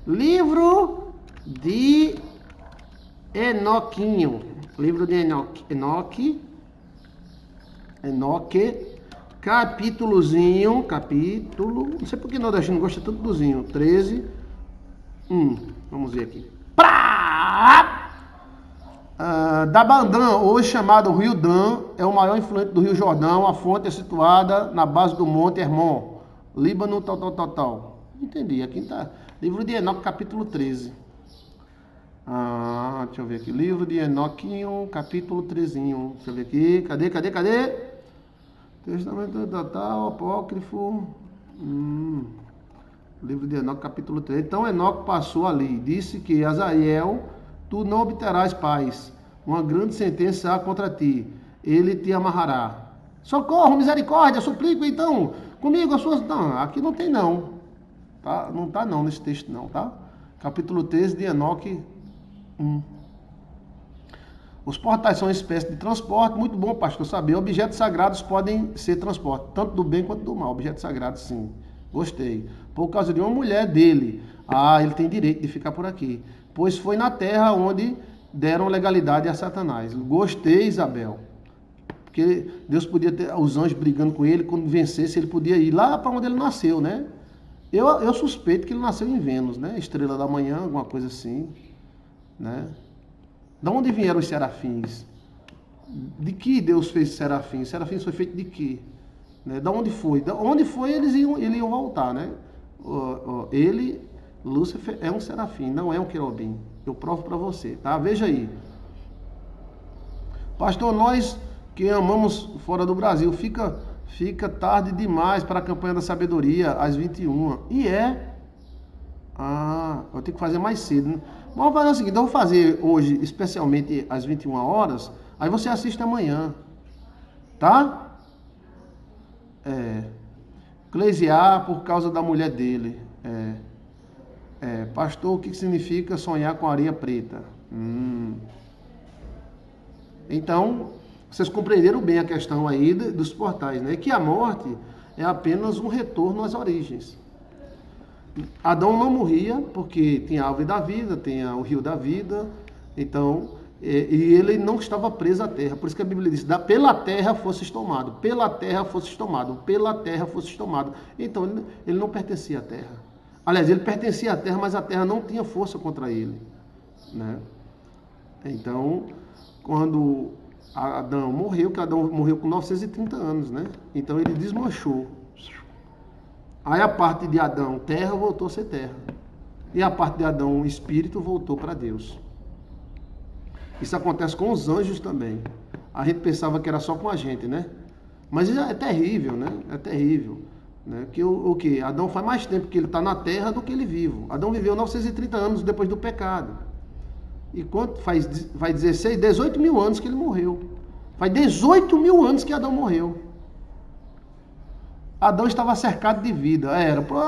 Livro de Enoquinho. Livro de Enoque. Capítulo, não sei porque nós não gosta tanto dozinho. 13. Vamos ver aqui. Dabandan, hoje chamado Rio Dan, é o maior influente do Rio Jordão. A fonte é situada na base do Monte Hermon, Líbano, tal. Entendi, aqui está. Livro de Enoque, capítulo 13. Deixa eu ver aqui. Livro de Enoquinho, capítulo 13. Deixa eu ver aqui. Cadê? Testamento tal, apócrifo. Livro de Enoque, capítulo 13. Então Enoque passou ali. Disse que Azael, tu não obterás paz. Uma grande sentença há contra ti. Ele te amarrará. Socorro, misericórdia, suplico então. Comigo as suas... Não, aqui não tem não. Tá? Não está não nesse texto não, tá? Capítulo 13 de Enoque 1. Os portais são uma espécie de transporte. Muito bom, pastor, saber. Objetos sagrados podem ser transporte, tanto do bem quanto do mal. Objetos sagrados, sim. Gostei. Por causa de uma mulher dele. Ele tem direito de ficar por aqui. Pois foi na terra onde deram legalidade a Satanás. Gostei, Isabel. Porque Deus podia ter os anjos brigando com ele. Quando vencesse, ele podia ir lá para onde ele nasceu, né? Eu suspeito que ele nasceu em Vênus, né? Estrela da manhã, alguma coisa assim, né? De onde vieram os serafins? De que Deus fez serafins? Serafins foi feito de quê? Né? De onde foi? De onde foi eles iam voltar, né? Ele, Lúcifer, é um serafim, não é um querubim. Eu provo para você, tá? Veja aí. Pastor, nós que amamos fora do Brasil, fica tarde demais para a campanha da sabedoria, às 21. Eu tenho que fazer mais cedo, né? Vamos fazer o seguinte, eu vou fazer hoje, especialmente às 21 horas, aí você assiste amanhã, tá? Eclesiar por causa da mulher dele. Pastor, o que significa sonhar com areia preta? Então, vocês compreenderam bem a questão aí dos portais, né? Que a morte é apenas um retorno às origens. Adão não morria porque tinha a árvore da vida, tinha o rio da vida, então, e ele não estava preso à terra. Por isso que a Bíblia diz, pela terra fosses tomado, pela terra fosses tomado, pela terra fosses tomado. Então, ele não pertencia à terra. Aliás, ele pertencia à terra, mas a terra não tinha força contra ele, né? Então, quando Adão morreu, que Adão morreu com 930 anos, né? Então, ele desmanchou. Aí a parte de Adão, terra, voltou a ser terra. E a parte de Adão, espírito, voltou para Deus. Isso acontece com os anjos também. A gente pensava que era só com a gente, né? Mas isso é terrível, né? É terrível. Né? Que o que? Adão faz mais tempo que ele está na terra do que ele vivo. Adão viveu 930 anos depois do pecado. E quanto vai 18 mil anos que ele morreu. Faz 18 mil anos que Adão morreu. Adão estava cercado de vida.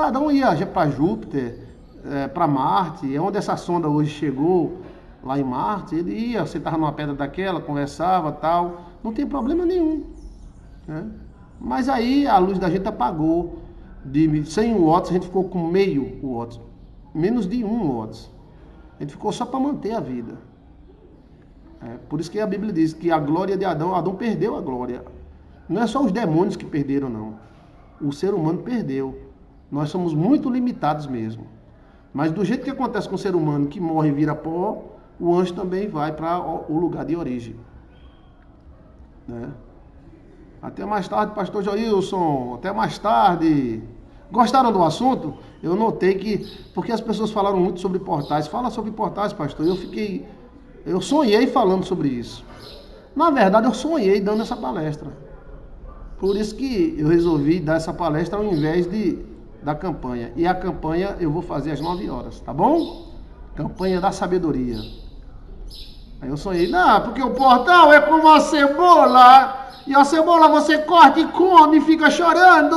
Adão ia para Júpiter, para Marte, é onde essa sonda hoje chegou, lá em Marte. Ele ia, sentava numa pedra daquela, conversava, tal. Não tem problema nenhum, né? Mas aí a luz da gente apagou. De 100 watts, a gente ficou com meio watts. Menos de 1 watts. A gente ficou só para manter a vida. Por isso que a Bíblia diz que a glória de Adão perdeu a glória. Não é só os demônios que perderam, não. O ser humano perdeu. Nós somos muito limitados mesmo. Mas do jeito que acontece com o ser humano que morre e vira pó, o anjo também vai para o lugar de origem, né? Até mais tarde, pastor Joilson. Até mais tarde. Gostaram do assunto? Eu notei que... Porque as pessoas falaram muito sobre portais. Fala sobre portais, pastor. Eu sonhei falando sobre isso. Na verdade, eu sonhei dando essa palestra. Por isso que eu resolvi dar essa palestra ao invés de da campanha. E a campanha eu vou fazer às 9 horas, tá bom? Campanha da sabedoria. Aí eu sonhei, não, porque o portal é como uma cebola. E a cebola você corta e come e fica chorando.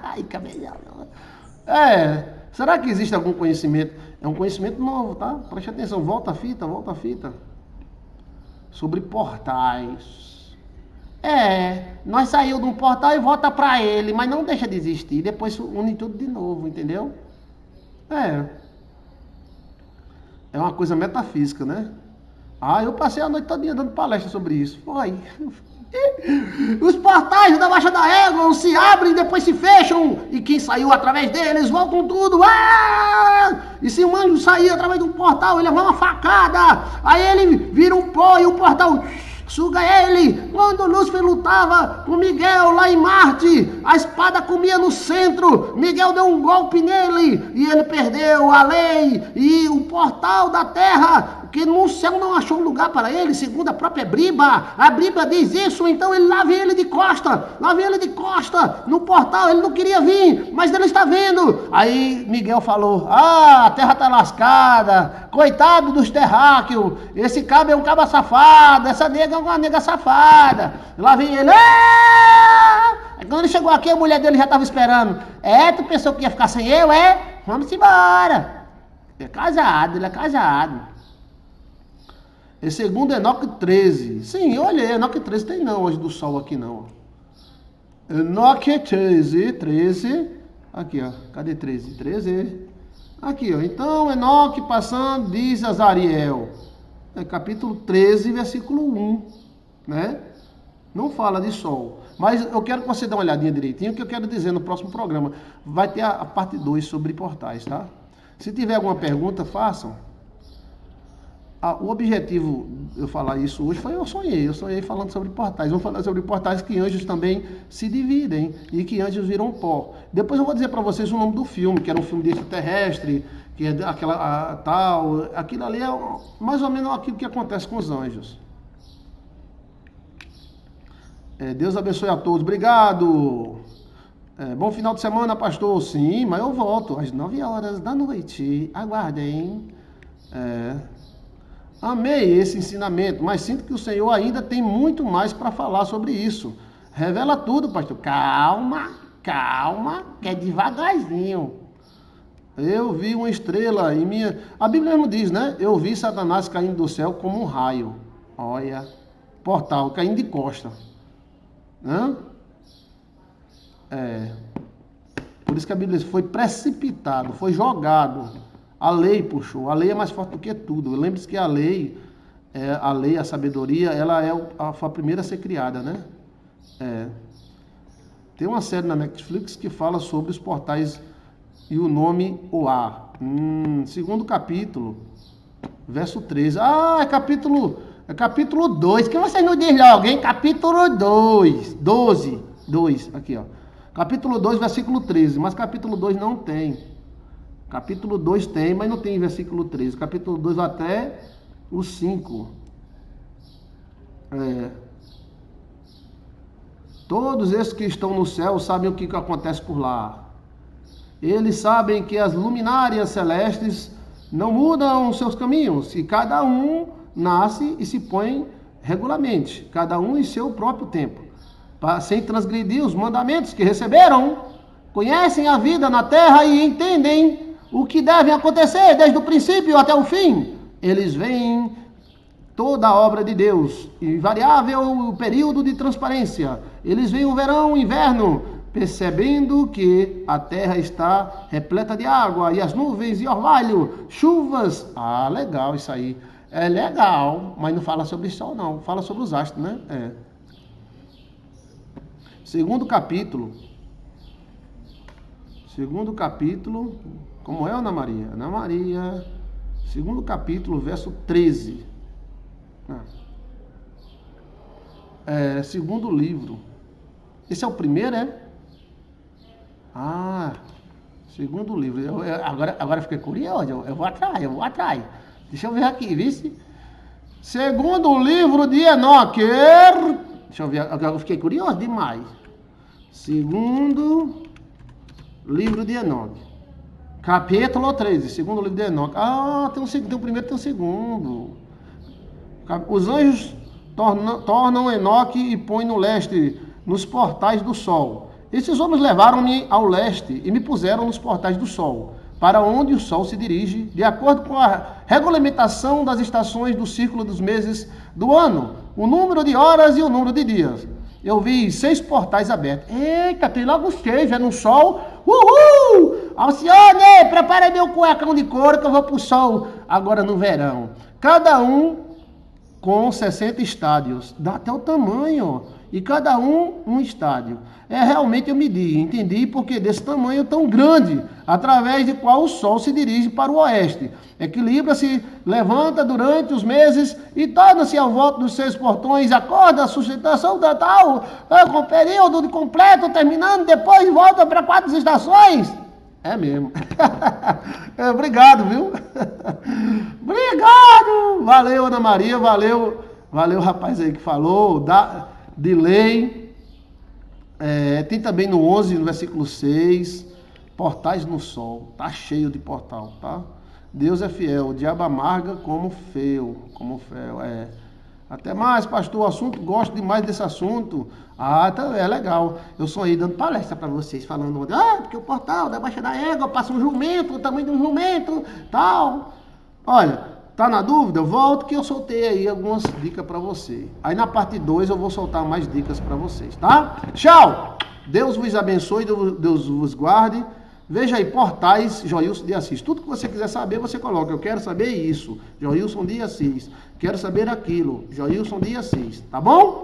Ai, cabelão. Será que existe algum conhecimento? É um conhecimento novo, tá? Preste atenção, volta a fita. Sobre portais. Nós saímos de um portal e volta pra ele, mas não deixa de existir. Depois une tudo de novo, entendeu? É uma coisa metafísica, né? Eu passei a noite todinha dando palestra sobre isso. Foi. Os portais da Baixa da Égua se abrem, depois se fecham. E quem saiu através deles voltam tudo. E se um anjo sair através de um portal, ele leva uma facada. Aí ele vira um pó e o portal suga ele. Quando Lúcifer lutava com Miguel lá em Marte, a espada comia no centro. Miguel deu um golpe nele e ele perdeu a lei. E o portal da terra, que no céu não achou lugar para ele, segundo a própria Briba. A Briba diz isso, então ele lá vem ele de costa. No portal, ele não queria vir, mas ele está vendo. Aí Miguel falou, a terra está lascada, coitado dos terráqueos, esse cabo é um cabo safado, essa nega é uma nega safada. Lá vem ele, quando ele chegou aqui, a mulher dele já estava esperando. Tu pensou que ia ficar sem eu, Vamos embora. Ele é casado. É segundo Enoque 13. Sim, eu olhei, Enoque 13 tem não, hoje do sol aqui não. Enoque 13. Aqui, ó. Cadê 13? 13. Aqui, ó. Então, Enoque passando, diz Azariel. Capítulo 13, versículo 1. Né? Não fala de sol. Mas eu quero que você dê uma olhadinha direitinho, que eu quero dizer no próximo programa. Vai ter a parte 2 sobre portais, tá? Se tiver alguma pergunta, façam. O objetivo de eu falar isso hoje foi eu sonhei falando sobre portais. Vamos falar sobre portais que anjos também se dividem e que anjos viram pó. Depois eu vou dizer para vocês o nome do filme, que era um filme de extraterrestre, que é aquela tal. Aquilo ali é mais ou menos aquilo que acontece com os anjos. Deus abençoe a todos. Obrigado. Bom final de semana, pastor. Sim, mas eu volto às 9 horas da noite. Aguardem. Amei esse ensinamento, mas sinto que o Senhor ainda tem muito mais para falar sobre isso. Revela tudo, pastor. Calma, que é devagarzinho. Eu vi uma estrela em minha... A Bíblia não diz, né? Eu vi Satanás caindo do céu como um raio. Olha, portal, caindo de costa. Por isso que a Bíblia diz, foi precipitado, foi jogado. A lei puxou. A lei é mais forte do que tudo. Lembre-se que a lei, a sabedoria, ela foi a primeira a ser criada, né? Tem uma série na Netflix que fala sobre os portais e o nome Oá. Segundo capítulo, verso 13. É capítulo 2. Que vocês não dizem logo, hein? Capítulo 2. 2. Aqui, ó. Capítulo 2, versículo 13. Mas capítulo 2 não tem. Capítulo 2 tem, mas não tem versículo 13. Capítulo 2 até o 5. Todos esses que estão no céu sabem o que acontece por lá. Eles sabem que as luminárias celestes não mudam seus caminhos. E cada um nasce e se põe regularmente. Cada um em seu próprio tempo. Sem transgredir os mandamentos que receberam. Conhecem a vida na terra e entendem o que deve acontecer desde o princípio até o fim. Eles veem toda a obra de Deus, invariável o período de transparência. Eles veem o verão, o inverno, percebendo que a terra está repleta de água, e as nuvens de orvalho, chuvas. Legal isso aí. É legal, mas não fala sobre sol não, fala sobre os astros, né? Segundo capítulo, como é, Ana Maria? Ana Maria, segundo capítulo, verso 13. Segundo livro. Esse é o primeiro, segundo livro. Agora eu fiquei curioso, eu vou atrás. Deixa eu ver aqui, vice. Segundo livro de Enoque. Deixa eu ver, agora eu fiquei curioso demais. Segundo livro de Enoque. Capítulo 13, segundo livro de Enoque. Tem o primeiro e tem o segundo. Os anjos tornam Enoque e põem no leste, nos portais do sol. Esses homens levaram-me ao leste e me puseram nos portais do sol, para onde o sol se dirige, de acordo com a regulamentação das estações do círculo dos meses do ano, o número de horas e o número de dias. Eu vi 6 portais abertos. Eita, tem logo 6, é no sol. Uhul! Alcione, prepara meu cuecão de couro que eu vou pro sol agora no verão. Cada um com 60 estádios. Dá até o tamanho. E cada um estádio. Realmente eu entendi porque desse tamanho tão grande, através de qual o sol se dirige para o oeste. Equilibra-se, levanta durante os meses e torna-se ao volta dos 6 portões, acorda a sustentação total, com o período de completo, terminando, depois volta para 4 estações. É mesmo. Obrigado, viu? Obrigado! Valeu, Ana Maria, valeu rapaz aí que falou, de lei. Tem também no 11, no versículo 6, portais no sol. Tá cheio de portal, tá? Deus é fiel, o diabo amarga como fel. Até mais, pastor, o assunto, gosto demais desse assunto. Tá, é legal. Eu sou aí dando palestra para vocês, falando, porque o portal da Baixa da Égua passa um jumento, o tamanho de um jumento, tal. Olha, tá na dúvida? Volto que eu soltei aí algumas dicas para você. Aí na parte 2 eu vou soltar mais dicas para vocês, tá? Tchau! Deus vos abençoe, Deus vos guarde. Veja aí, portais Joilson de Assis. Tudo que você quiser saber, você coloca. Eu quero saber isso, Joilson de Assis. Quero saber aquilo, Joilson de Assis. Tá bom?